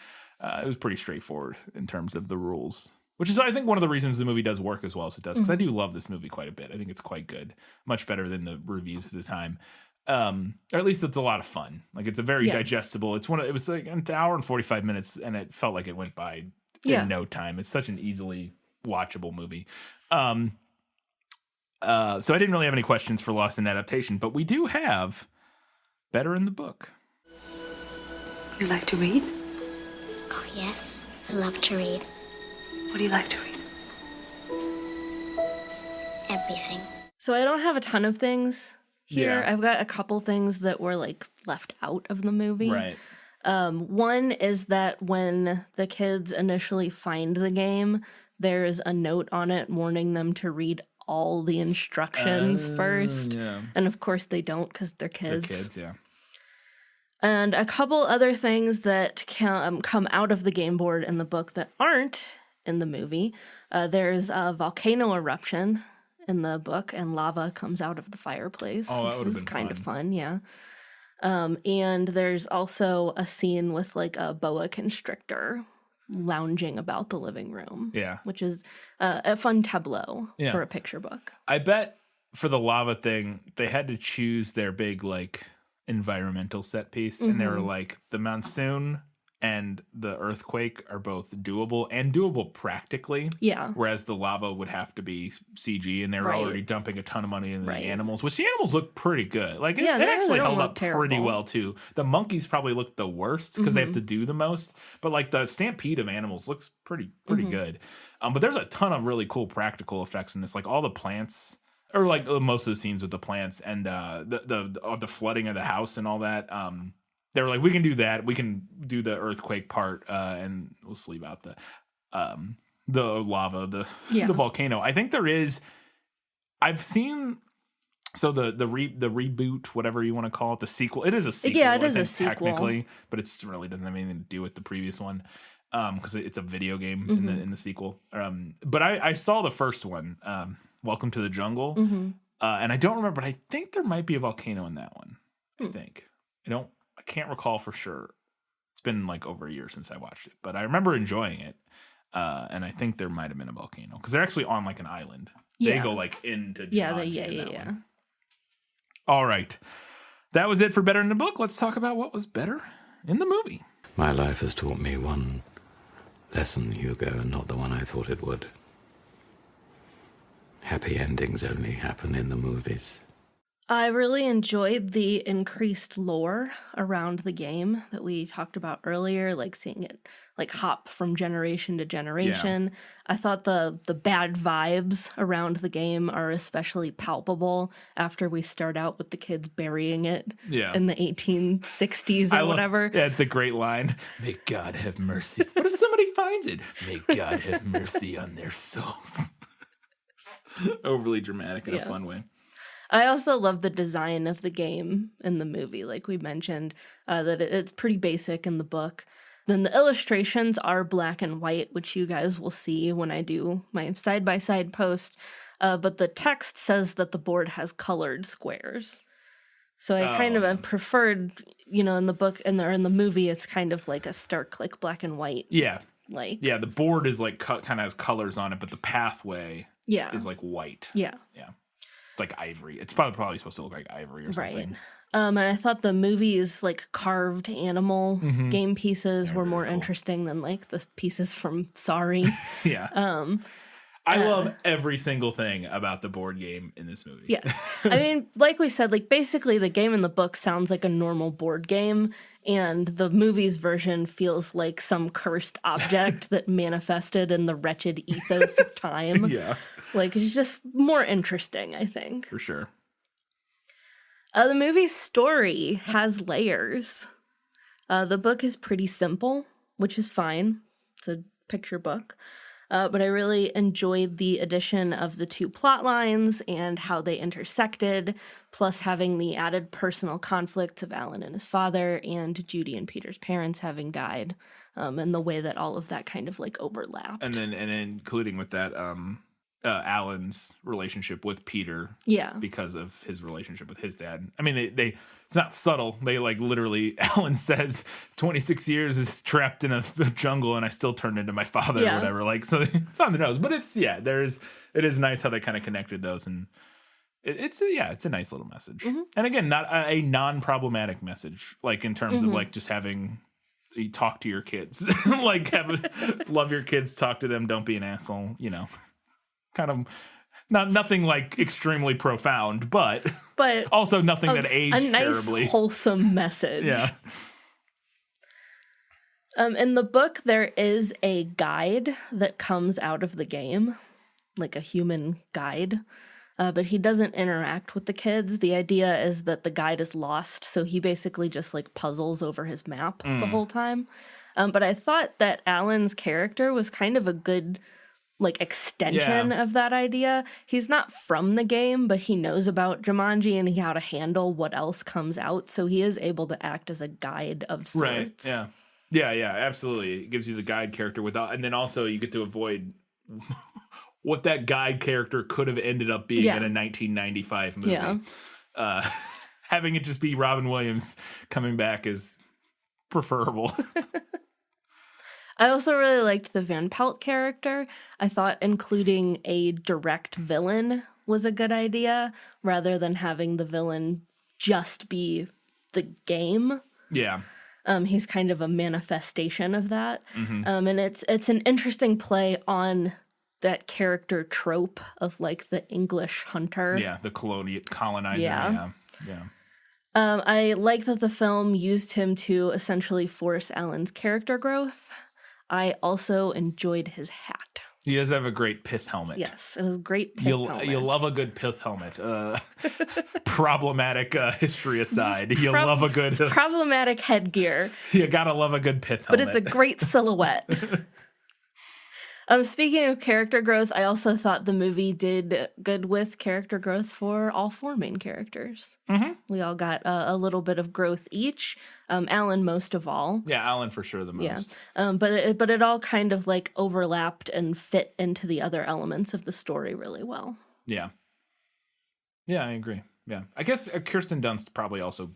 It was pretty straightforward in terms of the rules, which is, I think, one of the reasons the movie does work as well as it does. Because I do love this movie quite a bit. I think it's quite good, much better than the reviews at the time. Or at least it's a lot of fun. Like, it's a very digestible. It was like an hour and 45 minutes, and it felt like it went by in no time. It's such an easily watchable movie. So I didn't really have any questions for Lost in adaptation, but we do have better in the book. You like to read? Oh, yes. I love to read. What do you like to read? Everything. So I don't have a ton of things here. Yeah. I've got a couple things that were like left out of the movie. Right. One is that when the kids initially find the game, there's a note on it warning them to read all the instructions first. Yeah. And of course they don't because they're kids. They're kids, yeah. And a couple other things that can come out of the game board in the book that aren't in the movie. There's a volcano eruption in the book, and lava comes out of the fireplace. Oh, that would have been kind of fun, yeah. And there's also a scene with like a boa constrictor lounging about the living room. Yeah. Which is a fun tableau for a picture book. I bet for the lava thing, they had to choose their big, like, environmental set piece. And they were like, the monsoon and the earthquake are both doable and doable practically. Yeah. Whereas the lava would have to be CG, and they're already dumping a ton of money in the animals, which the animals look pretty good. Like, it actually held up pretty well, too. The monkeys probably look the worst because they have to do the most. But, like, the stampede of animals looks pretty good. But there's a ton of really cool practical effects in this. Like, all the plants, or, like, most of the scenes with the plants and the flooding of the house and all that. They were like, we can do that. We can do the earthquake part, and we'll just leave out the lava, the volcano. I think there is. I've seen. So the reboot, whatever you want to call it, the sequel. It is a sequel. Yeah, it is a sequel technically, but it really doesn't have anything to do with the previous one, because it's a video game in the sequel. But I saw the first one, Welcome to the Jungle, and I don't remember, but I think there might be a volcano in that one. I think I can't recall for sure. It's been like over a year since I watched it, but I remember enjoying it. And I think there might have been a volcano because they're actually on like an island. They go like into Jumanji. Yeah. All right. That was it for Better in the Book. Let's talk about what was better in the movie. My life has taught me one lesson, Hugo, and not the one I thought it would. Happy endings only happen in the movies. I really enjoyed the increased lore around the game that we talked about earlier, like seeing it like hop from generation to generation. Yeah. I thought the bad vibes around the game are especially palpable after we start out with the kids burying it in the 1860s or whatever. The great line, may God have mercy. What if somebody finds it? May God have mercy on their souls. Overly dramatic in a fun way. I also love the design of the game in the movie, like we mentioned, that it's pretty basic in the book. Then the illustrations are black and white, which you guys will see when I do my side-by-side post. But the text says that the board has colored squares. So I kind of preferred, in the book and in the movie, it's kind of like a stark, like black and white. Yeah. The board is like kind of has colors on it, but the pathway is like white. Yeah. Like ivory. It's probably supposed to look like ivory or something. Right. And I thought the movie's like carved animal game pieces were more interesting than like the pieces from Sorry. I love every single thing about the board game in this movie. Yes. I mean, like we said, like basically the game in the book sounds like a normal board game, and the movie's version feels like some cursed object that manifested in the wretched ethos of time. Like, it's just more interesting, I think. For sure. The movie's story has layers. The book is pretty simple, which is fine. It's a picture book. But I really enjoyed the addition of the two plot lines and how they intersected, plus having the added personal conflicts of Alan and his father and Judy and Peter's parents having died, and the way that all of that kind of like overlapped. And then including with that, Alan's relationship with Peter, because of his relationship with his dad. I mean, they it's not subtle. They like literally, Alan says 26 years is trapped in a jungle and I still turned into my father or whatever. Like, so it's on the nose, but it is nice how they kind of connected those, and it's a nice little message. And again, not a non-problematic message, like in terms of like just having you talk to your kids, like love your kids, talk to them, don't be an asshole, kind of nothing like extremely profound, but also nothing that aged a nice, terribly. Wholesome message. Yeah. In the book, there is a guide that comes out of the game, like a human guide, but he doesn't interact with the kids. The idea is that the guide is lost, so he basically just like puzzles over his map the whole time. But I thought that Alan's character was kind of a good like extension of that idea. He's not from the game, but he knows about Jumanji and how to handle what else comes out, so he is able to act as a guide of sorts. Right. Yeah, absolutely. It gives you the guide character and then also you get to avoid what that guide character could have ended up being in a 1995 movie. Having it just be Robin Williams coming back is preferable. I also really liked the Van Pelt character. I thought including a direct villain was a good idea, rather than having the villain just be the game. Yeah. He's kind of a manifestation of that. And it's an interesting play on that character trope of like the English hunter. Yeah, the colonizer. Yeah. Yeah. I like that the film used him to essentially force Alan's character growth. I also enjoyed his hat. He does have a great pith helmet. Yes, it was a great pith helmet. You'll love a good pith helmet. Problematic history aside, you'll love a good... problematic headgear. You gotta love a good pith helmet. But it's a great silhouette. Speaking of character growth, I also thought the movie did good with character growth for all four main characters. Mm-hmm. We all got a little bit of growth each. Alan most of all. Yeah, Alan for sure the most. Yeah, but it all kind of like overlapped and fit into the other elements of the story really well. Yeah. Yeah, I agree. Yeah, I guess Kirsten Dunst probably also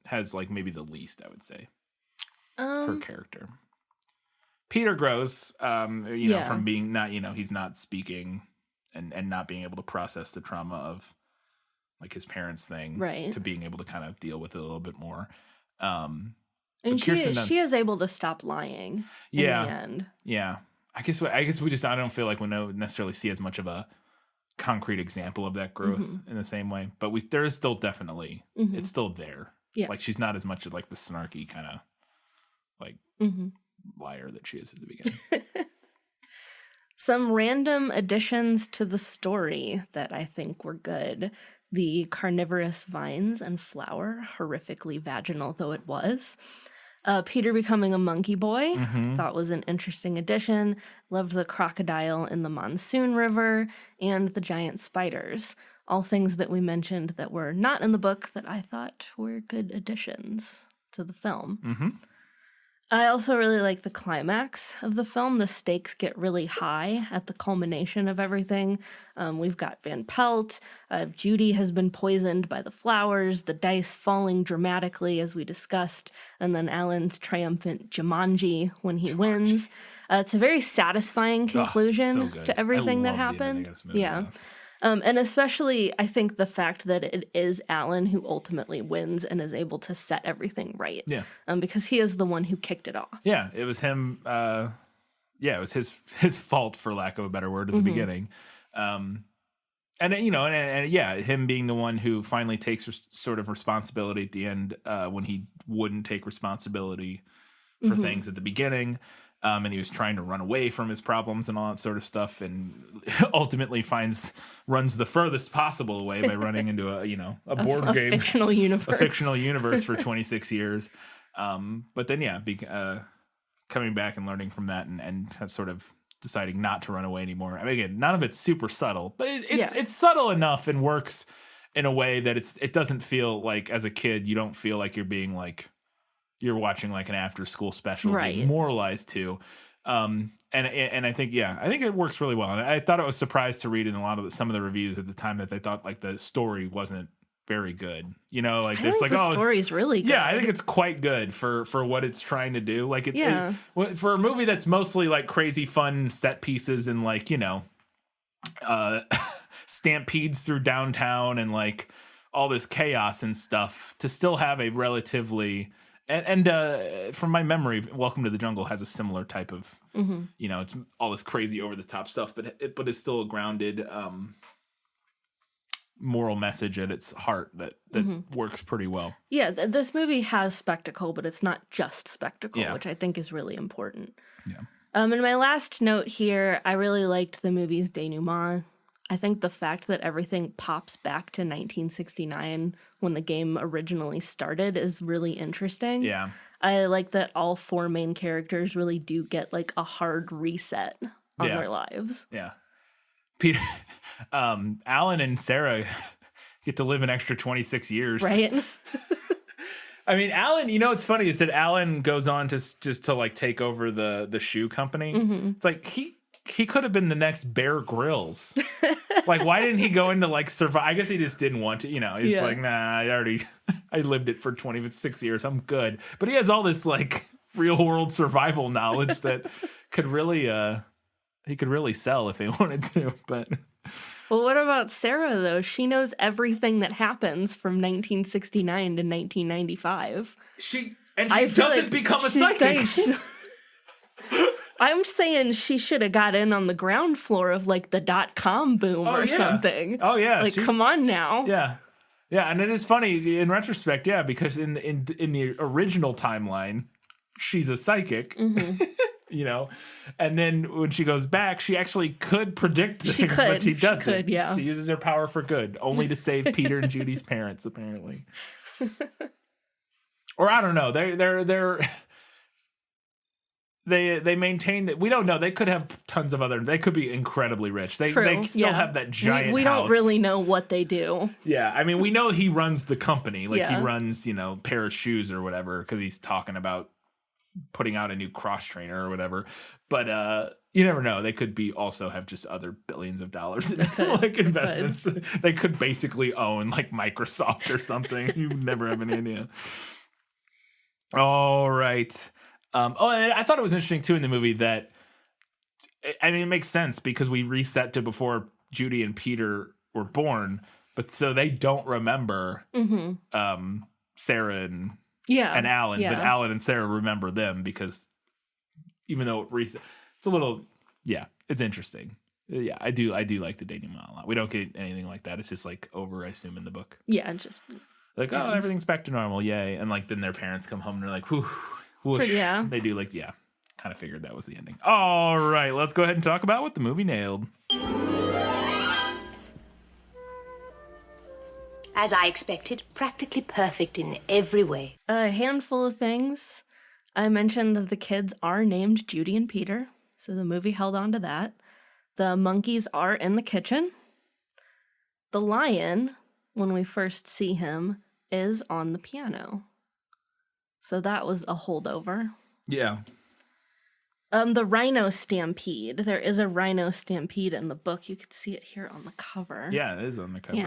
has like maybe the least, I would say, her character. Peter grows, know, from being not, he's not speaking and not being able to process the trauma of like his parents' thing, right, to being able to kind of deal with it a little bit more. And she is able to stop lying in the end. Yeah. I guess I don't feel like we don't necessarily see as much of a concrete example of that growth in the same way, but there is still definitely, it's still there. Yeah. Like she's not as much of like the snarky kind of like, liar that she is at the beginning. Some random additions to the story that I think were good. The carnivorous vines and flower, horrifically vaginal though it was. Peter becoming a monkey boy, thought was an interesting addition. Loved the crocodile in the monsoon river and the giant spiders. All things that we mentioned that were not in the book that I thought were good additions to the film. I also really like the climax of the film. The stakes get really high at the culmination of everything. We've got Van Pelt. Judy has been poisoned by the flowers, the dice falling dramatically, as we discussed, and then Alan's triumphant Jumanji when he wins. It's a very satisfying conclusion to everything that happened. Yeah. And especially, I think the fact that it is Alan who ultimately wins and is able to set everything right. Yeah. Because he is the one who kicked it off. Yeah, it was him. It was his fault, for lack of a better word, at the beginning. And him being the one who finally takes sort of responsibility at the end when he wouldn't take responsibility for things at the beginning. And he was trying to run away from his problems and all that sort of stuff, and ultimately runs the furthest possible away by running into a board game, fictional universe for 26 years. But then coming back and learning from that and sort of deciding not to run away anymore. I mean, again, none of it's super subtle, but it's subtle enough and works in a way that it doesn't feel like, as a kid, you don't feel like you're being like, you're watching like an after school special, right, being moralized to. And I think it works really well. And I thought I was surprised to read in some of the reviews at the time that they thought like the story wasn't very good. Like I think the story's really good. Yeah, I think it's quite good for what it's trying to do. Like for a movie that's mostly like crazy fun set pieces and like, stampedes through downtown and like all this chaos and stuff, to still have a relatively And from my memory, Welcome to the Jungle has a similar type of, it's all this crazy over the top stuff, but it's still a grounded moral message at its heart that works pretty well. Yeah, this movie has spectacle, but it's not just spectacle, which I think is really important. Yeah. And my last note here, I really liked the movie's denouement. I think the fact that everything pops back to 1969 when the game originally started is really interesting. Yeah. I like that all four main characters really do get like a hard reset on their lives. Yeah. Peter, Alan and Sarah get to live an extra 26 years. Right. I mean, Alan, it's funny is that Alan goes on to just to like take over the shoe company. It's like he could have been the next Bear Grylls. Like, why didn't he go into like survive? I guess he just didn't want to, he's like, nah, I lived it for 26 years. I'm good. But he has all this like real world survival knowledge that could really, he could really sell if he wanted to. But well, what about Sarah though? She knows everything that happens from 1969 to 1995. And she doesn't become a psychic. I'm saying she should have got in on the ground floor of like the .com boom or something. Oh yeah, like come on now. Yeah, yeah, and it is funny in retrospect, because in the original timeline, she's a psychic, you know, and then when she goes back, she actually could predict things, but she doesn't. She could, yeah. She uses her power for good, only to save Peter and Judy's parents, apparently. Or I don't know. They maintain that we don't know. They could have tons of other. They could be incredibly rich. They still have that giant. We house. don't really know what they do. Yeah, I mean, we know he runs the company. Like he runs, pair of shoes or whatever, because he's talking about putting out a new cross trainer or whatever. But you never know. They could be also have just other billions of dollars in like investments. They could basically own like Microsoft or something. You never have any idea. All right. And I thought it was interesting too in the movie that, I mean, it makes sense because we reset to before Judy and Peter were born, but so they don't remember Sarah and Alan, but Alan and Sarah remember them because even though it's a little, it's interesting. Yeah, I do like the denouement a lot. We don't get anything like that. It's just like over, I assume, in the book. Yeah, just like, oh, everything's back to normal, yay. And like then their parents come home and they're like, whew. Whoosh. Yeah. They do kind of figured that was the ending. All right, let's go ahead and talk about what the movie nailed. As I expected, practically perfect in every way. A handful of things. I mentioned that the kids are named Judy and Peter, so the movie held on to that. The monkeys are in the kitchen. The lion, when we first see him, is on the piano. So that was a holdover. Yeah. The rhino stampede. There is a rhino stampede in the book. You could see it here on the cover. Yeah, it is on the cover.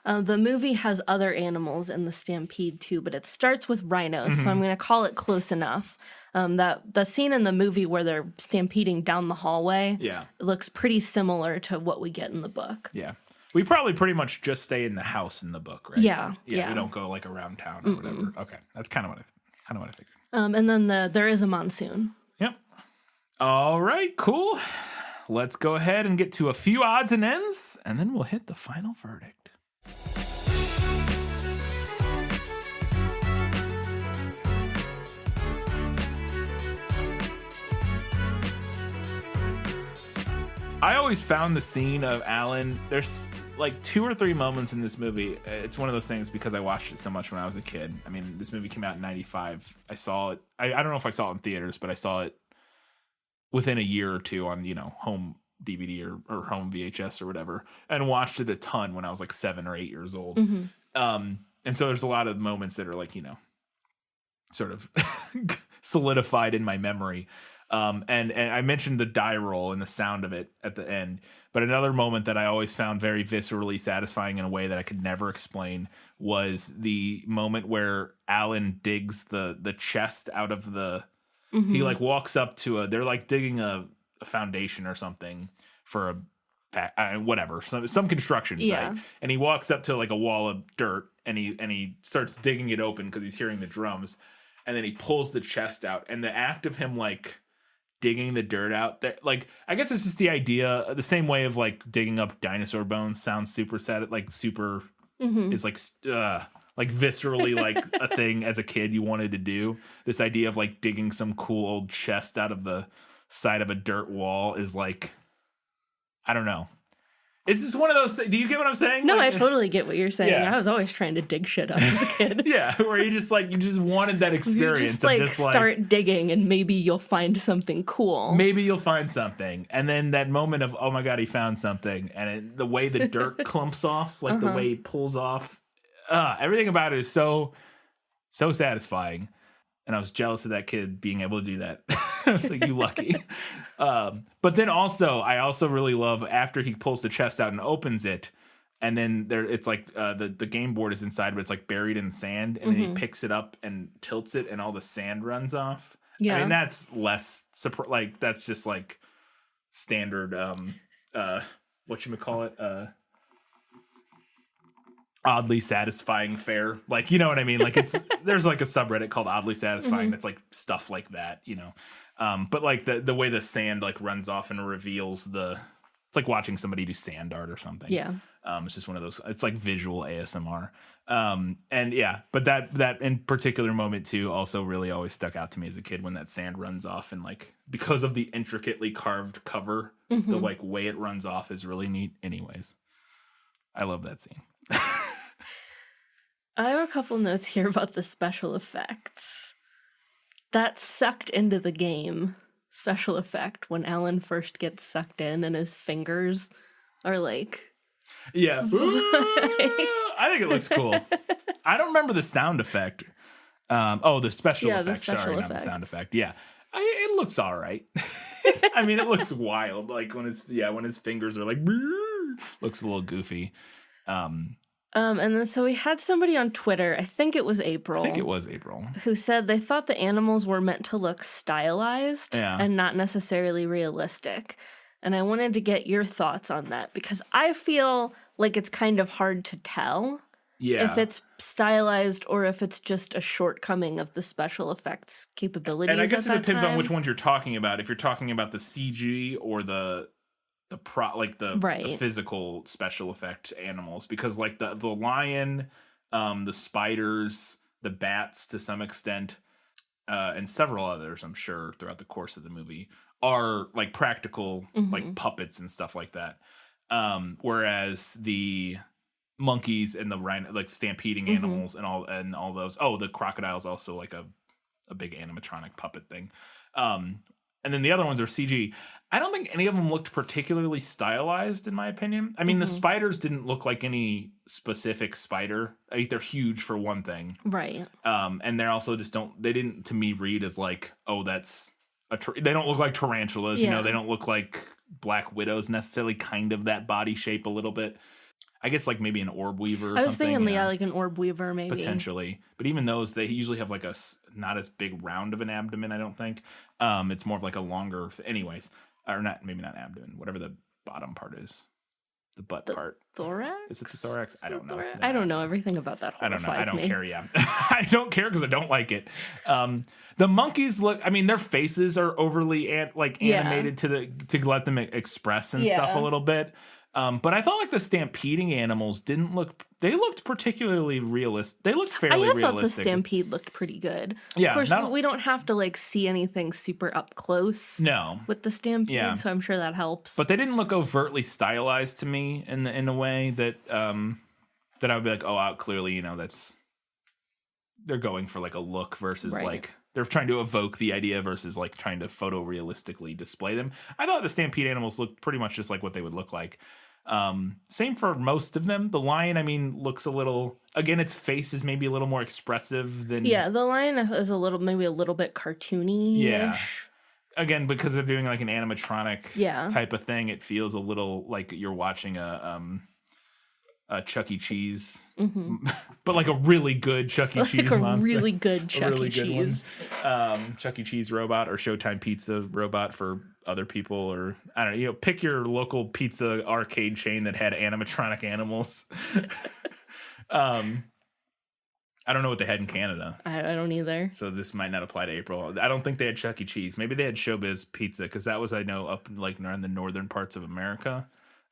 Yeah. The movie has other animals in the stampede too, but it starts with rhinos, so I'm going to call it close enough. That the scene in the movie where they're stampeding down the hallway looks pretty similar to what we get in the book. Yeah. We probably pretty much just stay in the house in the book, right? Yeah. We don't go like around town or whatever. Okay. That's kind of what I figured. And then there is a monsoon. Yep. All right, cool. Let's go ahead and get to a few odds and ends, and then we'll hit the final verdict. I always found the scene of Alan, there's like 2 or 3 moments in this movie. It's one of those things because I watched it so much when I was a kid. I mean, this movie came out in 95. I saw it. I don't know if I saw it in theaters, but I saw it within a year or two on, home DVD or home VHS or whatever, and watched it a ton when I was like 7 or 8 years old. And so there's a lot of moments that are like, sort of solidified in my memory. And I mentioned the die roll and the sound of it at the end. But another moment that I always found very viscerally satisfying in a way that I could never explain was the moment where Alan digs the chest out of the... He like walks up to they're like digging a foundation or something for whatever, some construction site. And he walks up to like a wall of dirt and he starts digging it open because he's hearing the drums. And then he pulls the chest out. And the act of him like digging the dirt out there, like, I guess it's just the idea, the same way of like digging up dinosaur bones sounds super sad, like super is like viscerally like a thing as a kid you wanted to do. This idea of like digging some cool old chest out of the side of a dirt wall is like, I don't know. It's just one of those. Do you get what I'm saying? No, like, I totally get what you're saying. Yeah. I was always trying to dig shit up as a kid. Yeah, where you just wanted that experience you just start digging and maybe you'll find something cool. Maybe you'll find something, and then that moment of, oh my god, he found something, and the way the dirt clumps off, like the way he pulls off, everything about it is so satisfying. And I was jealous of that kid being able to do that. I was like, you lucky. But then also, I also really love after he pulls the chest out and opens it, and then it's like the game board is inside, but it's like buried in sand, and then he picks it up and tilts it, and all the sand runs off. Yeah. I mean, that's less, like, that's just like standard, whatchamacallit, oddly satisfying fare. Like, you know what I mean? Like there's like a subreddit called oddly satisfying that's like stuff like that, you know. But like the way the sand like runs off and reveals it's like watching somebody do sand art or something. Yeah. It's just one of those, it's like visual ASMR. And yeah, but that in particular moment too also really always stuck out to me as a kid when that sand runs off, and like because of the intricately carved cover, the like way it runs off is really neat. Anyways, I love that scene. I have a couple notes here about the special effects. That sucked into the game special effect when Alan first gets sucked in and his fingers are like... Yeah. I think it looks cool. I don't remember the sound effect. The special effect. Sorry, not the sound effect. Yeah. It looks all right. I mean, it looks wild. Like when his fingers are like... looks a little goofy. And then so we had somebody on Twitter, I think it was April, who said they thought the animals were meant to look stylized and not necessarily realistic. And I wanted to get your thoughts on that, because I feel like it's kind of hard to tell if it's stylized or if it's just a shortcoming of the special effects capabilities. And I guess it depends on which ones you're talking about. If you're talking about the CG or the physical special effect animals, because like the lion, the spiders, the bats to some extent, and several others, I'm sure, throughout the course of the movie are like practical, like puppets and stuff like that. Whereas the monkeys and the rhino, like stampeding animals and all those. Oh, the crocodile's also like a big animatronic puppet thing. And then the other ones are CG. I don't think any of them looked particularly stylized, in my opinion. I mean, the spiders didn't look like any specific spider. I think they're huge for one thing. Right. And they're also they didn't, to me, read as like, oh, that's they don't look like tarantulas. Yeah. You know, they don't look like black widows necessarily, kind of that body shape a little bit. I guess like maybe an orb weaver or something. I was thinking, like an orb weaver maybe. Potentially. But even those, they usually have like a not as big round of an abdomen, I don't think. It's more of like a longer, anyways. Or maybe not abdomen, whatever the bottom part is. The butt part. Thorax? Is it the thorax? I don't know. I don't know everything about that. I don't know. I don't care, yeah. I don't care because I don't like it. The monkeys look, I mean, their faces are overly animated to let them express and stuff a little bit. But I thought like the stampeding animals they looked particularly realistic. They looked fairly realistic. I thought the stampede looked pretty good. Yeah. Of course, we don't have to like see anything super up close. No. With the stampede, so I'm sure that helps. But they didn't look overtly stylized to me in a way that that I would be like, oh, clearly, you know, they're going for like a look versus like they're trying to evoke the idea versus like trying to photorealistically display them. I thought the stampede animals looked pretty much just like what they would look like. Same for most of them. The lion, I mean, looks a little, again, its face is maybe a little more expressive than... Yeah, the lion is maybe a little bit cartoony-ish. Yeah. Again, because they're doing like an animatronic type of thing, it feels a little like you're watching a Chuck E. Cheese, but like a really good Chuck E. Cheese monster. Really good Chuck E. Cheese. Chuck E. Cheese robot or Showtime Pizza robot for other people, or I don't know, pick your local pizza arcade chain that had animatronic animals. I don't know what they had in Canada. I don't either. So this might not apply to April. I don't think they had Chuck E. Cheese. Maybe they had Showbiz Pizza, because that was, I know, up like around the northern parts of America.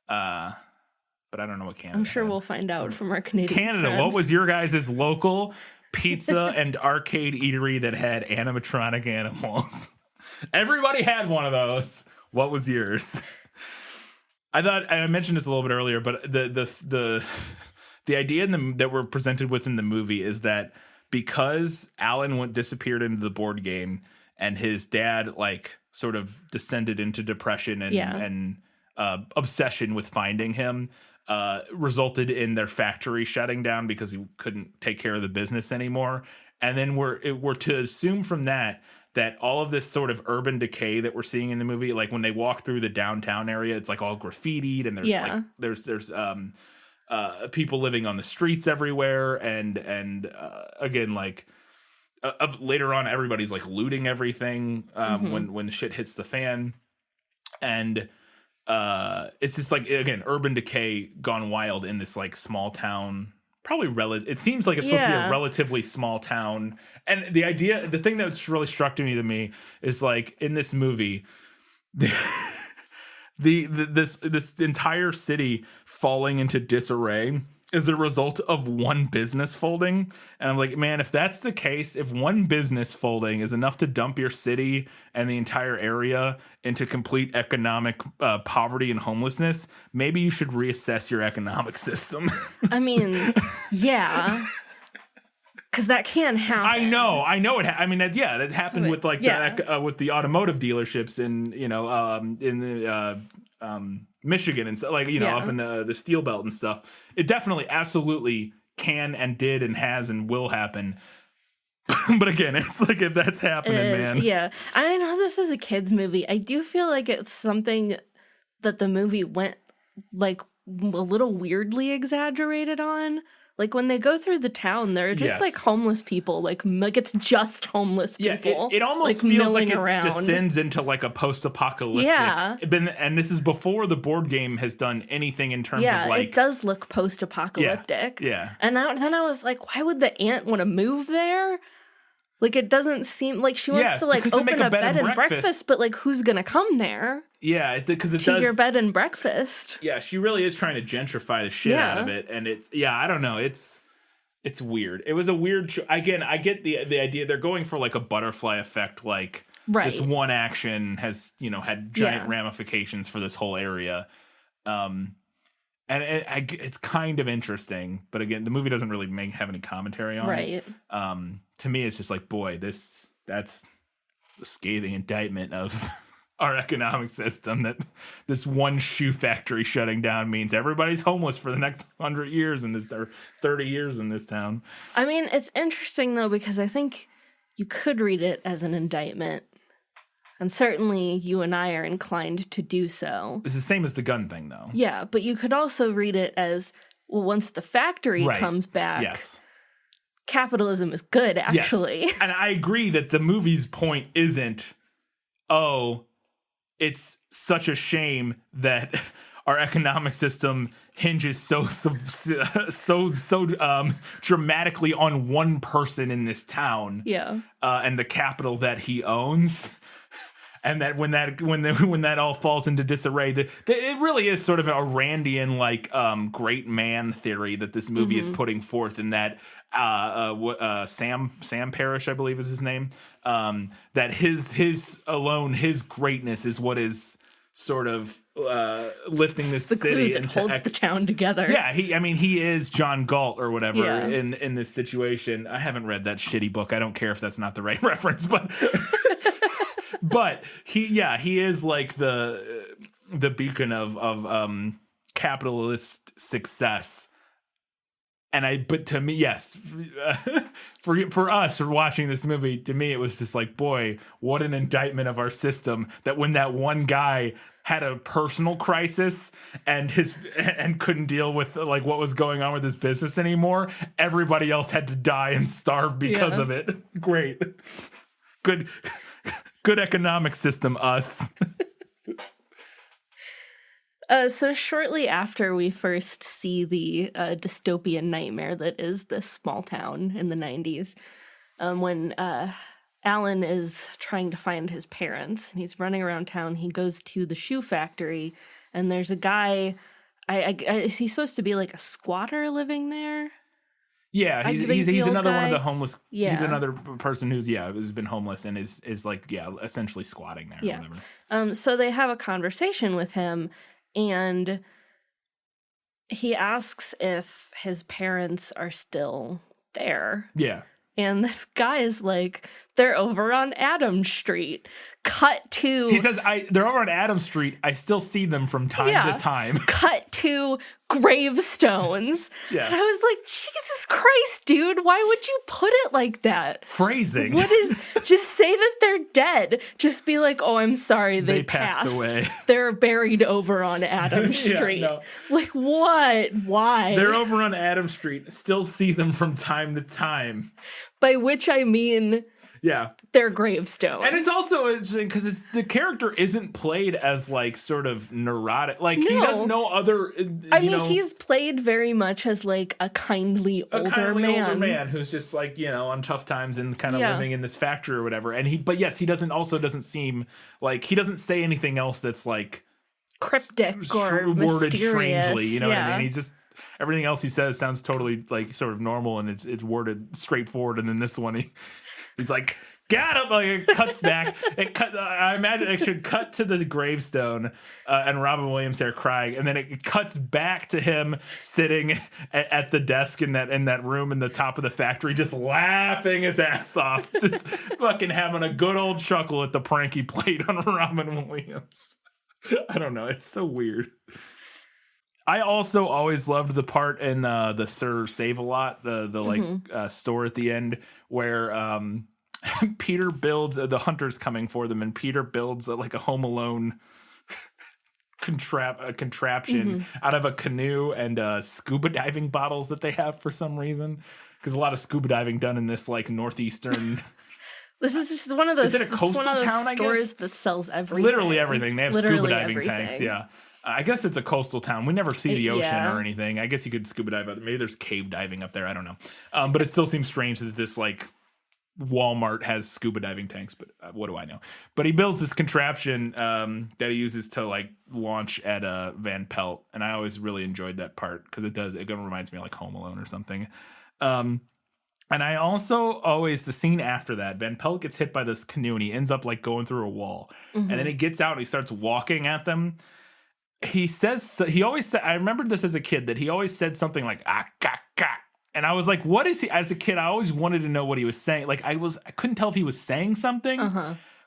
But I don't know what Canada I'm sure had. We'll find out from our Canadian Canada, friends. what was your guys' local pizza and arcade eatery that had animatronic animals? Everybody had one of those. What was yours? I thought, I mentioned this a little bit earlier, but the idea that we're presented with in the movie is that because Alan disappeared into the board game and his dad like sort of descended into depression and obsession with finding him, resulted in their factory shutting down because he couldn't take care of the business anymore. And then we're to assume from that all of this sort of urban decay that we're seeing in the movie, like when they walk through the downtown area, it's like all graffitied and there's people living on the streets everywhere, and again, like later on, everybody's like looting everything when shit hits the fan, and it's just like, again, urban decay gone wild in this like small town probably it seems like it's supposed to be a relatively small town. And the thing that's really struck to me is like in this movie, this entire city falling into disarray is a result of one business folding. And I'm like, man, if that's the case, if one business folding is enough to dump your city and the entire area into complete economic poverty and homelessness, maybe you should reassess your economic system. I mean, yeah. Because that can happen. I know it. That happened with like with the automotive dealerships in Michigan and stuff, like up in the Steel Belt and stuff. It definitely, absolutely can and did and has and will happen. But again, it's like if that's happening, man. Yeah, I know this is a kids movie. I do feel like it's something that the movie went like a little weirdly exaggerated on. Like when they go through the town, they're just like homeless people. Like it's just homeless people. It almost like, feels like it around. Descends into like a post-apocalyptic. Yeah. And this is before the board game has done anything in terms of like. It does look post-apocalyptic. Yeah. And then I was like, why would the aunt want to move there? Like it doesn't seem like she wants to like open a bed and breakfast, but like who's gonna come there? Yeah, because it to does your bed and breakfast. Yeah, she really is trying to gentrify the shit out of it, and I don't know, it's weird. It was a weird. Again, I get the idea they're going for like a butterfly effect, like this one action has had giant ramifications for this whole area, and it's kind of interesting. But again, the movie doesn't really have any commentary on it. To me, it's just like, boy, that's a scathing indictment of our economic system, that this one shoe factory shutting down means everybody's homeless for the next 100 years in this, or 30 years in this town. I mean, it's interesting though, because I think you could read it as an indictment, and certainly you and I are inclined to do so. It's the same as the gun thing though. Yeah, but you could also read it as, well, once the factory comes back, capitalism is good, actually. Yes. And I agree that the movie's point isn't, it's such a shame that our economic system hinges so dramatically on one person in this town, and the capital that he owns, and that when that all falls into disarray, that it really is sort of a Randian like great man theory that this movie is putting forth, in that Sam Parrish, I believe is his name, that his greatness is what is sort of lifting this the city and holds the town together. Yeah, he is John Galt or whatever in this situation. I haven't read that shitty book. I don't care if that's not the right reference, but but he is like the beacon of capitalist success. But to me, yes, for us watching this movie, to me, it was just like, boy, what an indictment of our system, that when that one guy had a personal crisis and couldn't deal with like what was going on with his business anymore, everybody else had to die and starve because of it. Great. Good economic system, us. So shortly after we first see the dystopian nightmare that is this small town in the 90s, when Alan is trying to find his parents, and he's running around town, he goes to the shoe factory, and there's a guy, is he supposed to be like a squatter living there? Yeah, he's another one of the homeless. Yeah. He's another person who's been homeless and is like, essentially squatting there or whatever. So they have a conversation with him, and he asks if his parents are still there. Yeah. And this guy is like, they're over on Adams Street. Cut to... He says, they're over on Adams Street. I still see them from time to time. Cut to gravestones. Yeah. And I was like, Jesus Christ, dude. Why would you put it like that? Phrasing. Just say that they're dead. Just be like, oh, I'm sorry, they passed away. They're buried over on Adams Street. No. Like, what? Why? They're over on Adams Street. Still see them from time to time. By which I mean... their gravestone. And it's also interesting because the character isn't played as like sort of neurotic. Like he does no other. He's played very much as like a kindly older man who's just like on tough times and kind of living in this factory or whatever. And he doesn't seem like he doesn't say anything else that's like cryptic or worded mysterious. Strangely. You know what I mean? He's just. Everything else he says sounds totally like sort of normal and it's worded straightforward. And then this one, he's like, got him. Like it cuts back. I imagine it should cut to the gravestone and Robin Williams there crying. And then it cuts back to him sitting at the desk in that room in the top of the factory, just laughing his ass off, just fucking having a good old chuckle at the prank he played on Robin Williams. I don't know. It's so weird. I also always loved the part in the Sir Save-A-Lot, the store at the end where Peter builds the hunter's coming for them, and Peter builds like a Home Alone contraption out of a canoe and scuba diving bottles that they have for some reason, because a lot of scuba diving done in this like northeastern. This is just one of those. Is it a coastal town? Stores that sells everything. Literally everything. They have scuba diving everything. tanks. Yeah. I guess it's a coastal town. We never see the ocean or anything. I guess you could scuba dive. Maybe there's cave diving up there. I don't know. But it still seems strange that this like Walmart has scuba diving tanks. But what do I know? But he builds this contraption that he uses to like launch at Van Pelt, and I always really enjoyed that part because it kind of reminds me of like Home Alone or something. And I also always, the scene after that, Van Pelt gets hit by this canoe and he ends up like going through a wall, and then he gets out and he starts walking at them. He always said, I remembered this as a kid, that he always said something like, ah, ka, ka. And I was like, what is he? As a kid, I always wanted to know what he was saying. Like, I couldn't tell if he was saying something.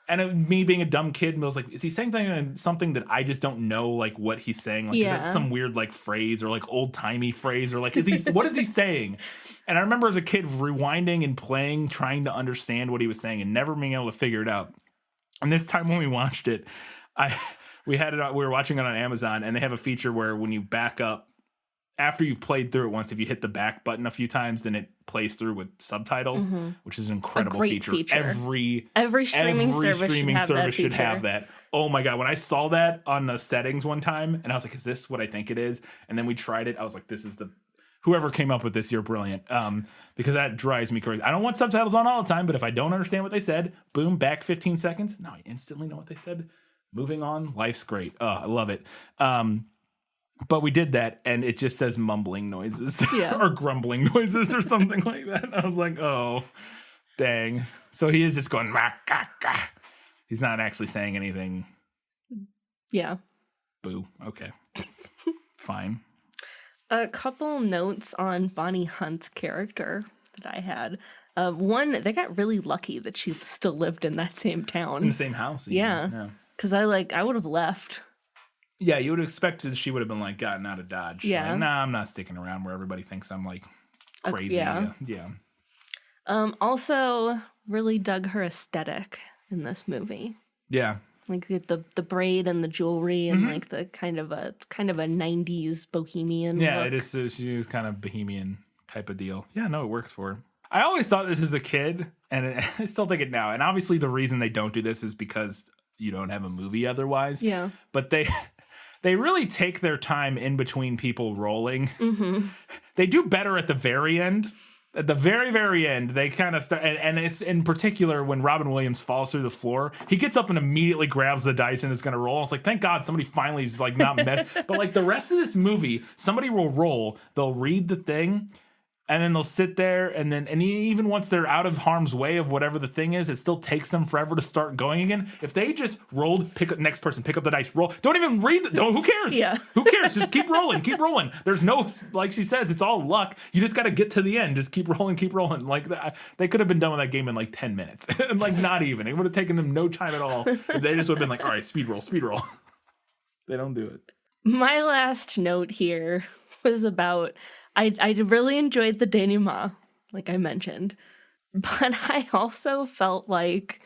And me being a dumb kid, I was like, is he saying something that I just don't know, like, what he's saying? Like, is it some weird, like, phrase or, like, old-timey phrase? Or, like, what is he saying? And I remember as a kid rewinding and playing, trying to understand what he was saying and never being able to figure it out. And this time when we watched it, we were watching it on Amazon, and they have a feature where when you back up, after you've played through it once, if you hit the back button a few times, then it plays through with subtitles, which is an incredible feature. Every streaming service should have that. Oh my God. When I saw that on the settings one time, and I was like, is this what I think it is? And then we tried it. I was like, whoever came up with this, you're brilliant. Because that drives me crazy. I don't want subtitles on all the time, but if I don't understand what they said, boom, back 15 seconds. Now I instantly know what they said. Moving on, life's great. Oh, I love it. But we did that, and it just says mumbling noises or grumbling noises or something like that. And I was like, oh, dang. So he is just going, ma, ka, ka. He's not actually saying anything. Yeah. Boo. Okay. Fine. A couple notes on Bonnie Hunt's character that I had. One, they got really lucky that she still lived in that same town. In the same house. Even. Yeah. Because I would have left. Yeah, you would have expected she would have been like gotten out of Dodge. Yeah. Like, nah, I'm not sticking around where everybody thinks I'm like crazy. Yeah. Also, really dug her aesthetic in this movie. Yeah. Like the braid and the jewelry and like the kind of a 90s bohemian look. It is. She was kind of bohemian type of deal. Yeah, no, it works for her. I always thought this as a kid, and I still think it now. And obviously the reason they don't do this is because you don't have a movie otherwise. Yeah. But they really take their time in between people rolling. They do better at the very end. At the very, very end, they kind of start, and it's in particular when Robin Williams falls through the floor, he gets up and immediately grabs the dice and is going to roll. It's like, thank God somebody finally is like not met. But like the rest of this movie, somebody will roll, they'll read the thing, and then they'll sit there, and even once they're out of harm's way of whatever the thing is, it still takes them forever to start going again. If they just rolled, pick up next person, pick up the dice, roll. Don't even read. Who cares? Yeah. Who cares? Just keep rolling, keep rolling. There's no, like she says, it's all luck. You just got to get to the end. Just keep rolling, keep rolling. Like they could have been done with that game in like 10 minutes. Like not even. It would have taken them no time at all. They just would have been like, all right, speed roll, speed roll. They don't do it. My last note here was about. I really enjoyed the denouement, like I mentioned, but I also felt like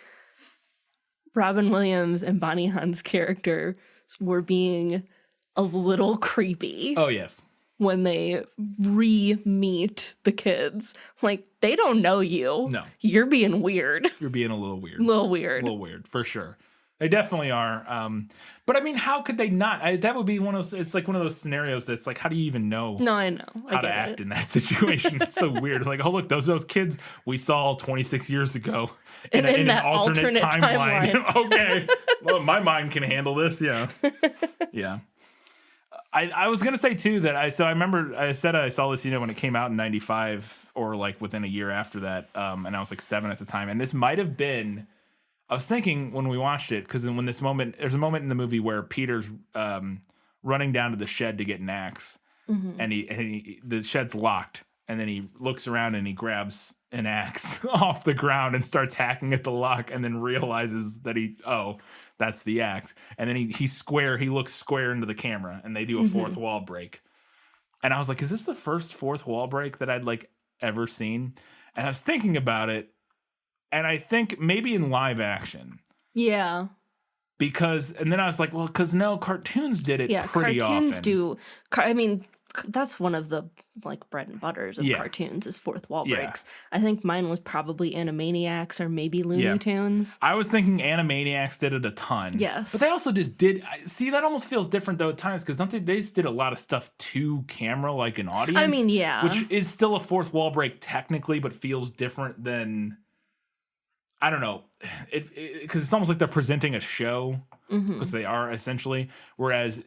Robin Williams and Bonnie Hunt's character were being a little creepy. Oh, yes. when they re-meet the kids. Like, they don't know you. No. You're being weird. You're being a little weird. A little weird. A little weird, for sure. They definitely are. But I mean, how could they not? That would be one of those, it's like one of those scenarios that's like, how do you even know? No, I know. How to act in that situation? That's so weird. Like, oh, look, those kids we saw 26 years ago in an alternate timeline. Okay. Well, my mind can handle this. Yeah. Yeah. I was going to say, too, that I remember I said I saw this, when it came out in 95 or like within a year after that. And I was like 7 at the time. And this might have been, I was thinking when we watched it, because when there's a moment in the movie where Peter's running down to the shed to get an axe, and the shed's locked, and then he looks around and he grabs an axe off the ground and starts hacking at the lock, and then realizes that that's the axe, and then he looks square into the camera, and they do a fourth wall break, and I was like, is this the first fourth wall break that I'd like ever seen? And I was thinking about it. And I think maybe in live action. Yeah. And then I was like, well, because cartoons did it pretty often. Yeah, cartoons do. I mean, that's one of the like bread and butters of cartoons is fourth wall breaks. I think mine was probably Animaniacs or maybe Looney Tunes. I was thinking Animaniacs did it a ton. Yes. But they also just did. See, that almost feels different though at times, because they just did a lot of stuth to camera, like an audience. I mean, yeah. Which is still a fourth wall break technically, but feels different than... I don't know, because it's almost like they're presenting a show, because they are essentially. Whereas,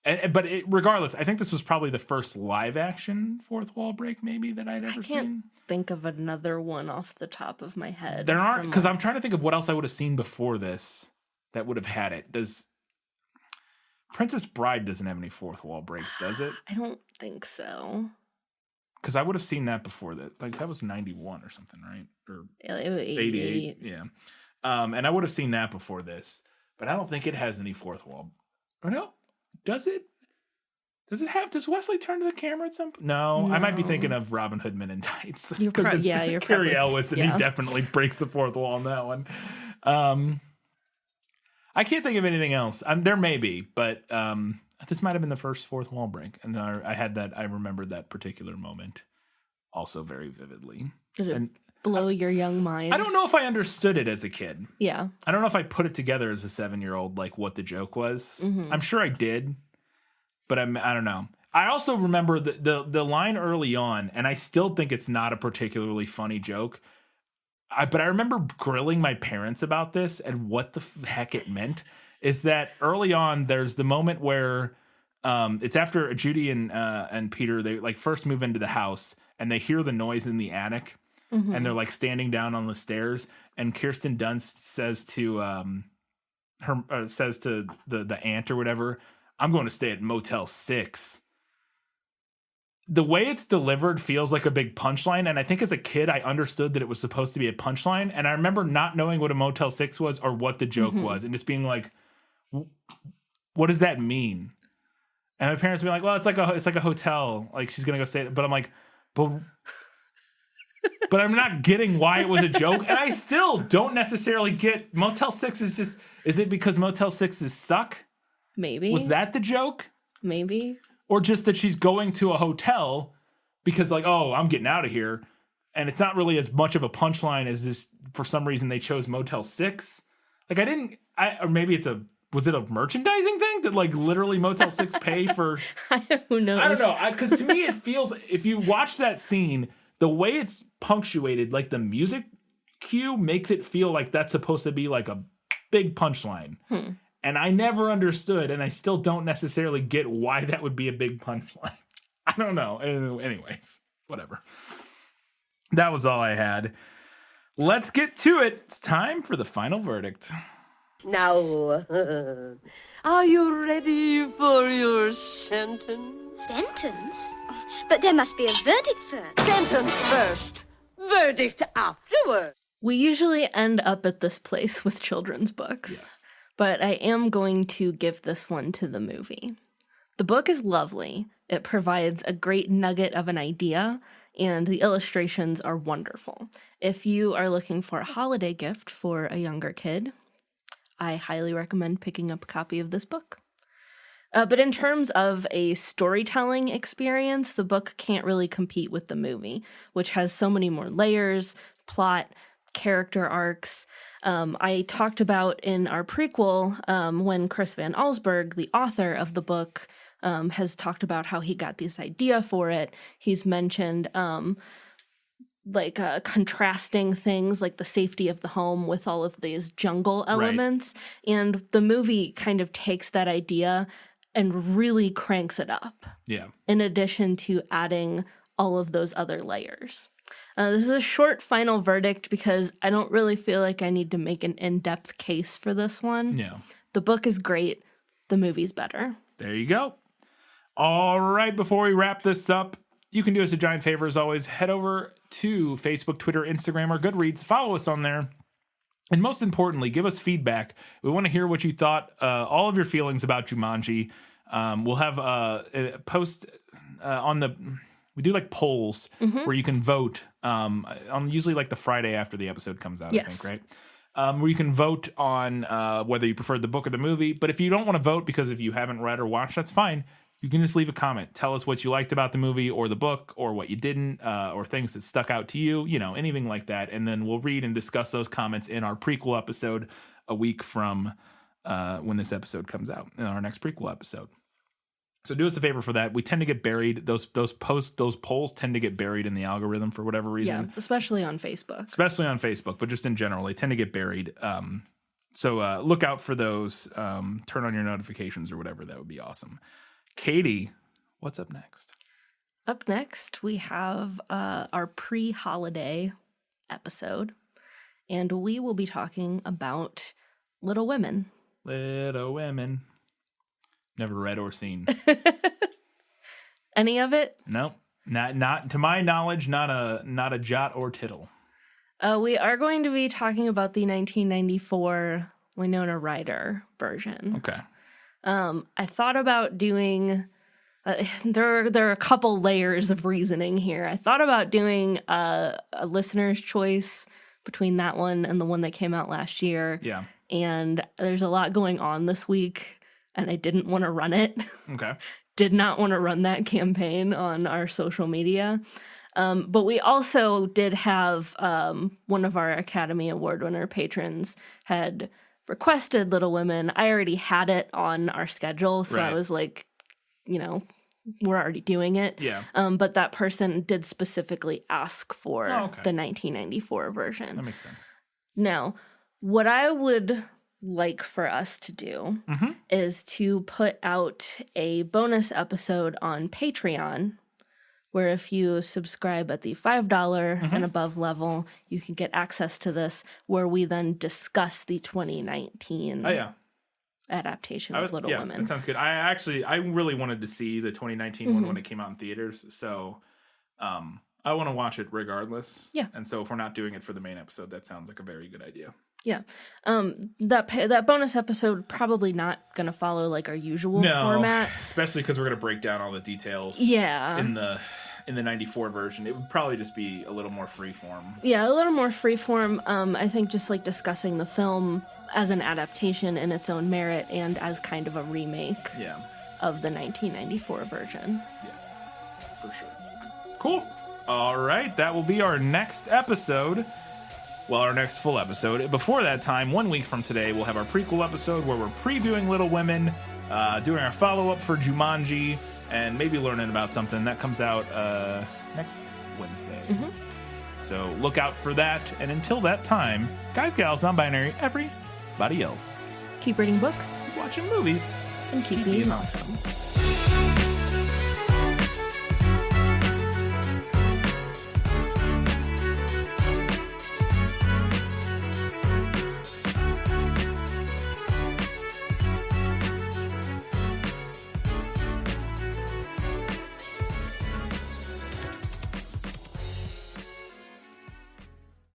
regardless, I think this was probably the first live action fourth wall break maybe that I'd ever seen. I can't think of another one off the top of my head. There aren't, because I'm trying to think of what else I would have seen before this that would have had it. Does Princess Bride doesn't have any fourth wall breaks, does it? I don't think so. Because I would have seen that before that. Like, that was 91 or something, right? Or 88. Yeah. And I would have seen that before this. But I don't think it has any fourth wall. Or no? Does it? Does Wesley turn to the camera at some point? No. I might be thinking of Robin Hood Men in Tights. You're Cary Elwes, and he definitely breaks the fourth wall on that one. I can't think of anything else. There may be, but... this might have been the first fourth wall break, and I remembered that particular moment also very vividly. Did it blow your young mind? I don't know if I understood it as a kid. Yeah. I don't know if I put it together as a 7-year-old, like what the joke was. I'm sure I did, but I don't know. I also remember the line early on, and I still think it's not a particularly funny joke. But I remember grilling my parents about this and what the heck it meant. Is that early on, there's the moment where it's after Judy and Peter, they like first move into the house and they hear the noise in the attic, and they're like standing down on the stairs, and Kirsten Dunst says to the aunt or whatever, "I'm going to stay at Motel 6." The way it's delivered feels like a big punchline, and I think as a kid I understood that it was supposed to be a punchline, and I remember not knowing what a Motel 6 was or what the joke was, and just being like, what does that mean? And my parents would be like, well, it's like a hotel, like she's gonna go stay, but I'm like, but I'm not getting why it was a joke, and I still don't necessarily get Motel 6 is it because Motel 6s suck? Maybe. Was that the joke? Maybe. Or just that she's going to a hotel because like, oh, I'm getting out of here, and it's not really as much of a punchline as this. For some reason they chose Motel 6. Like or maybe was it a merchandising thing that like literally Motel 6 pay for? Who knows? I don't know. Because to me it feels, if you watch that scene, the way it's punctuated, like the music cue makes it feel like that's supposed to be like a big punchline. And I never understood, and I still don't necessarily get why that would be a big punchline. I don't know. Anyways, whatever. That was all I had. Let's get to it. It's time for the final verdict. Now, are you ready for your sentence? Sentence? But there must be a verdict first. Sentence first, verdict afterward. We usually end up at this place with children's books, yes. But I am going to give this one to the movie. The book is lovely. It provides a great nugget of an idea, and the illustrations are wonderful. If you are looking for a holiday gift for a younger kid, I highly recommend picking up a copy of this book. But in terms of a storytelling experience, the book can't really compete with the movie, which has so many more layers, plot, character arcs. I talked about in our prequel when Chris Van Allsburg, the author of the book, has talked about how he got this idea for it. He's mentioned contrasting things like the safety of the home with all of these jungle elements. Right. And the movie kind of takes that idea and really cranks it up. Yeah. In addition to adding all of those other layers. This is a short final verdict because I don't really feel like I need to make an in-depth case for this one. Yeah. The book is great. The movie's better. There you go. All right, before we wrap this up, you can do us a giant favor as always. Head over to Facebook, Twitter, Instagram, or Goodreads. Follow us on there. And most importantly, give us feedback. We want to hear what you thought, all of your feelings about Jumanji. We'll have a post on the... We do like polls where you can vote on usually like the Friday after the episode comes out, yes. I think, right? Where you can vote on whether you preferred the book or the movie. But if you don't want to vote because if you haven't read or watched, that's fine. You can just leave a comment. Tell us what you liked about the movie or the book or what you didn't or things that stuck out to you, anything like that. And then we'll read and discuss those comments in our prequel episode a week from when this episode comes out, in our next prequel episode. So do us a favor for that. We tend to get buried. Those polls tend to get buried in the algorithm for whatever reason. Yeah, especially on Facebook. But just in general, they tend to get buried. So look out for those. Turn on your notifications or whatever. That would be awesome. Katie, what's up next? Up next, we have our pre-holiday episode, and we will be talking about Little Women. Little Women. Never read or seen. Any of it? No, not to my knowledge. Not a jot or tittle. We are going to be talking about the 1994 Winona Ryder version. Okay. I thought about doing. There are a couple layers of reasoning here. I thought about doing a listener's choice between that one and the one that came out last year. Yeah. And there's a lot going on this week. And I didn't want to run it. Okay. Did not want to run that campaign on our social media. But we also did have one of our Academy Award winner patrons had requested Little Women. I already had it on our schedule. So I was like, we're already doing it. Yeah. But that person did specifically ask for the 1994 version. That makes sense. Now, what I would like for us to do is to put out a bonus episode on Patreon where if you subscribe at the $5 and above level, you can get access to this where we then discuss the 2019 adaptation of Little Women. That sounds good. I really wanted to see the 2019 one when it came out in theaters, so I want to watch it regardless. Yeah. And so if we're not doing it for the main episode, that sounds like a very good idea. Yeah. That bonus episode probably not going to follow like our usual format. Especially because we're going to break down all the details in the 94 version. It would probably just be a little more freeform. Yeah, a little more freeform. I think just like discussing the film as an adaptation in its own merit and as kind of a remake of the 1994 version. Yeah, for sure. Cool. All right, that will be our next episode. Well, our next full episode. Before that time, 1 week from today, we'll have our prequel episode where we're previewing Little Women, doing our follow-up for Jumanji, and maybe learning about something. That comes out next Wednesday. So look out for that. And until that time, guys, gals, non-binary, everybody else. Keep reading books, keep watching movies, and keep being awesome.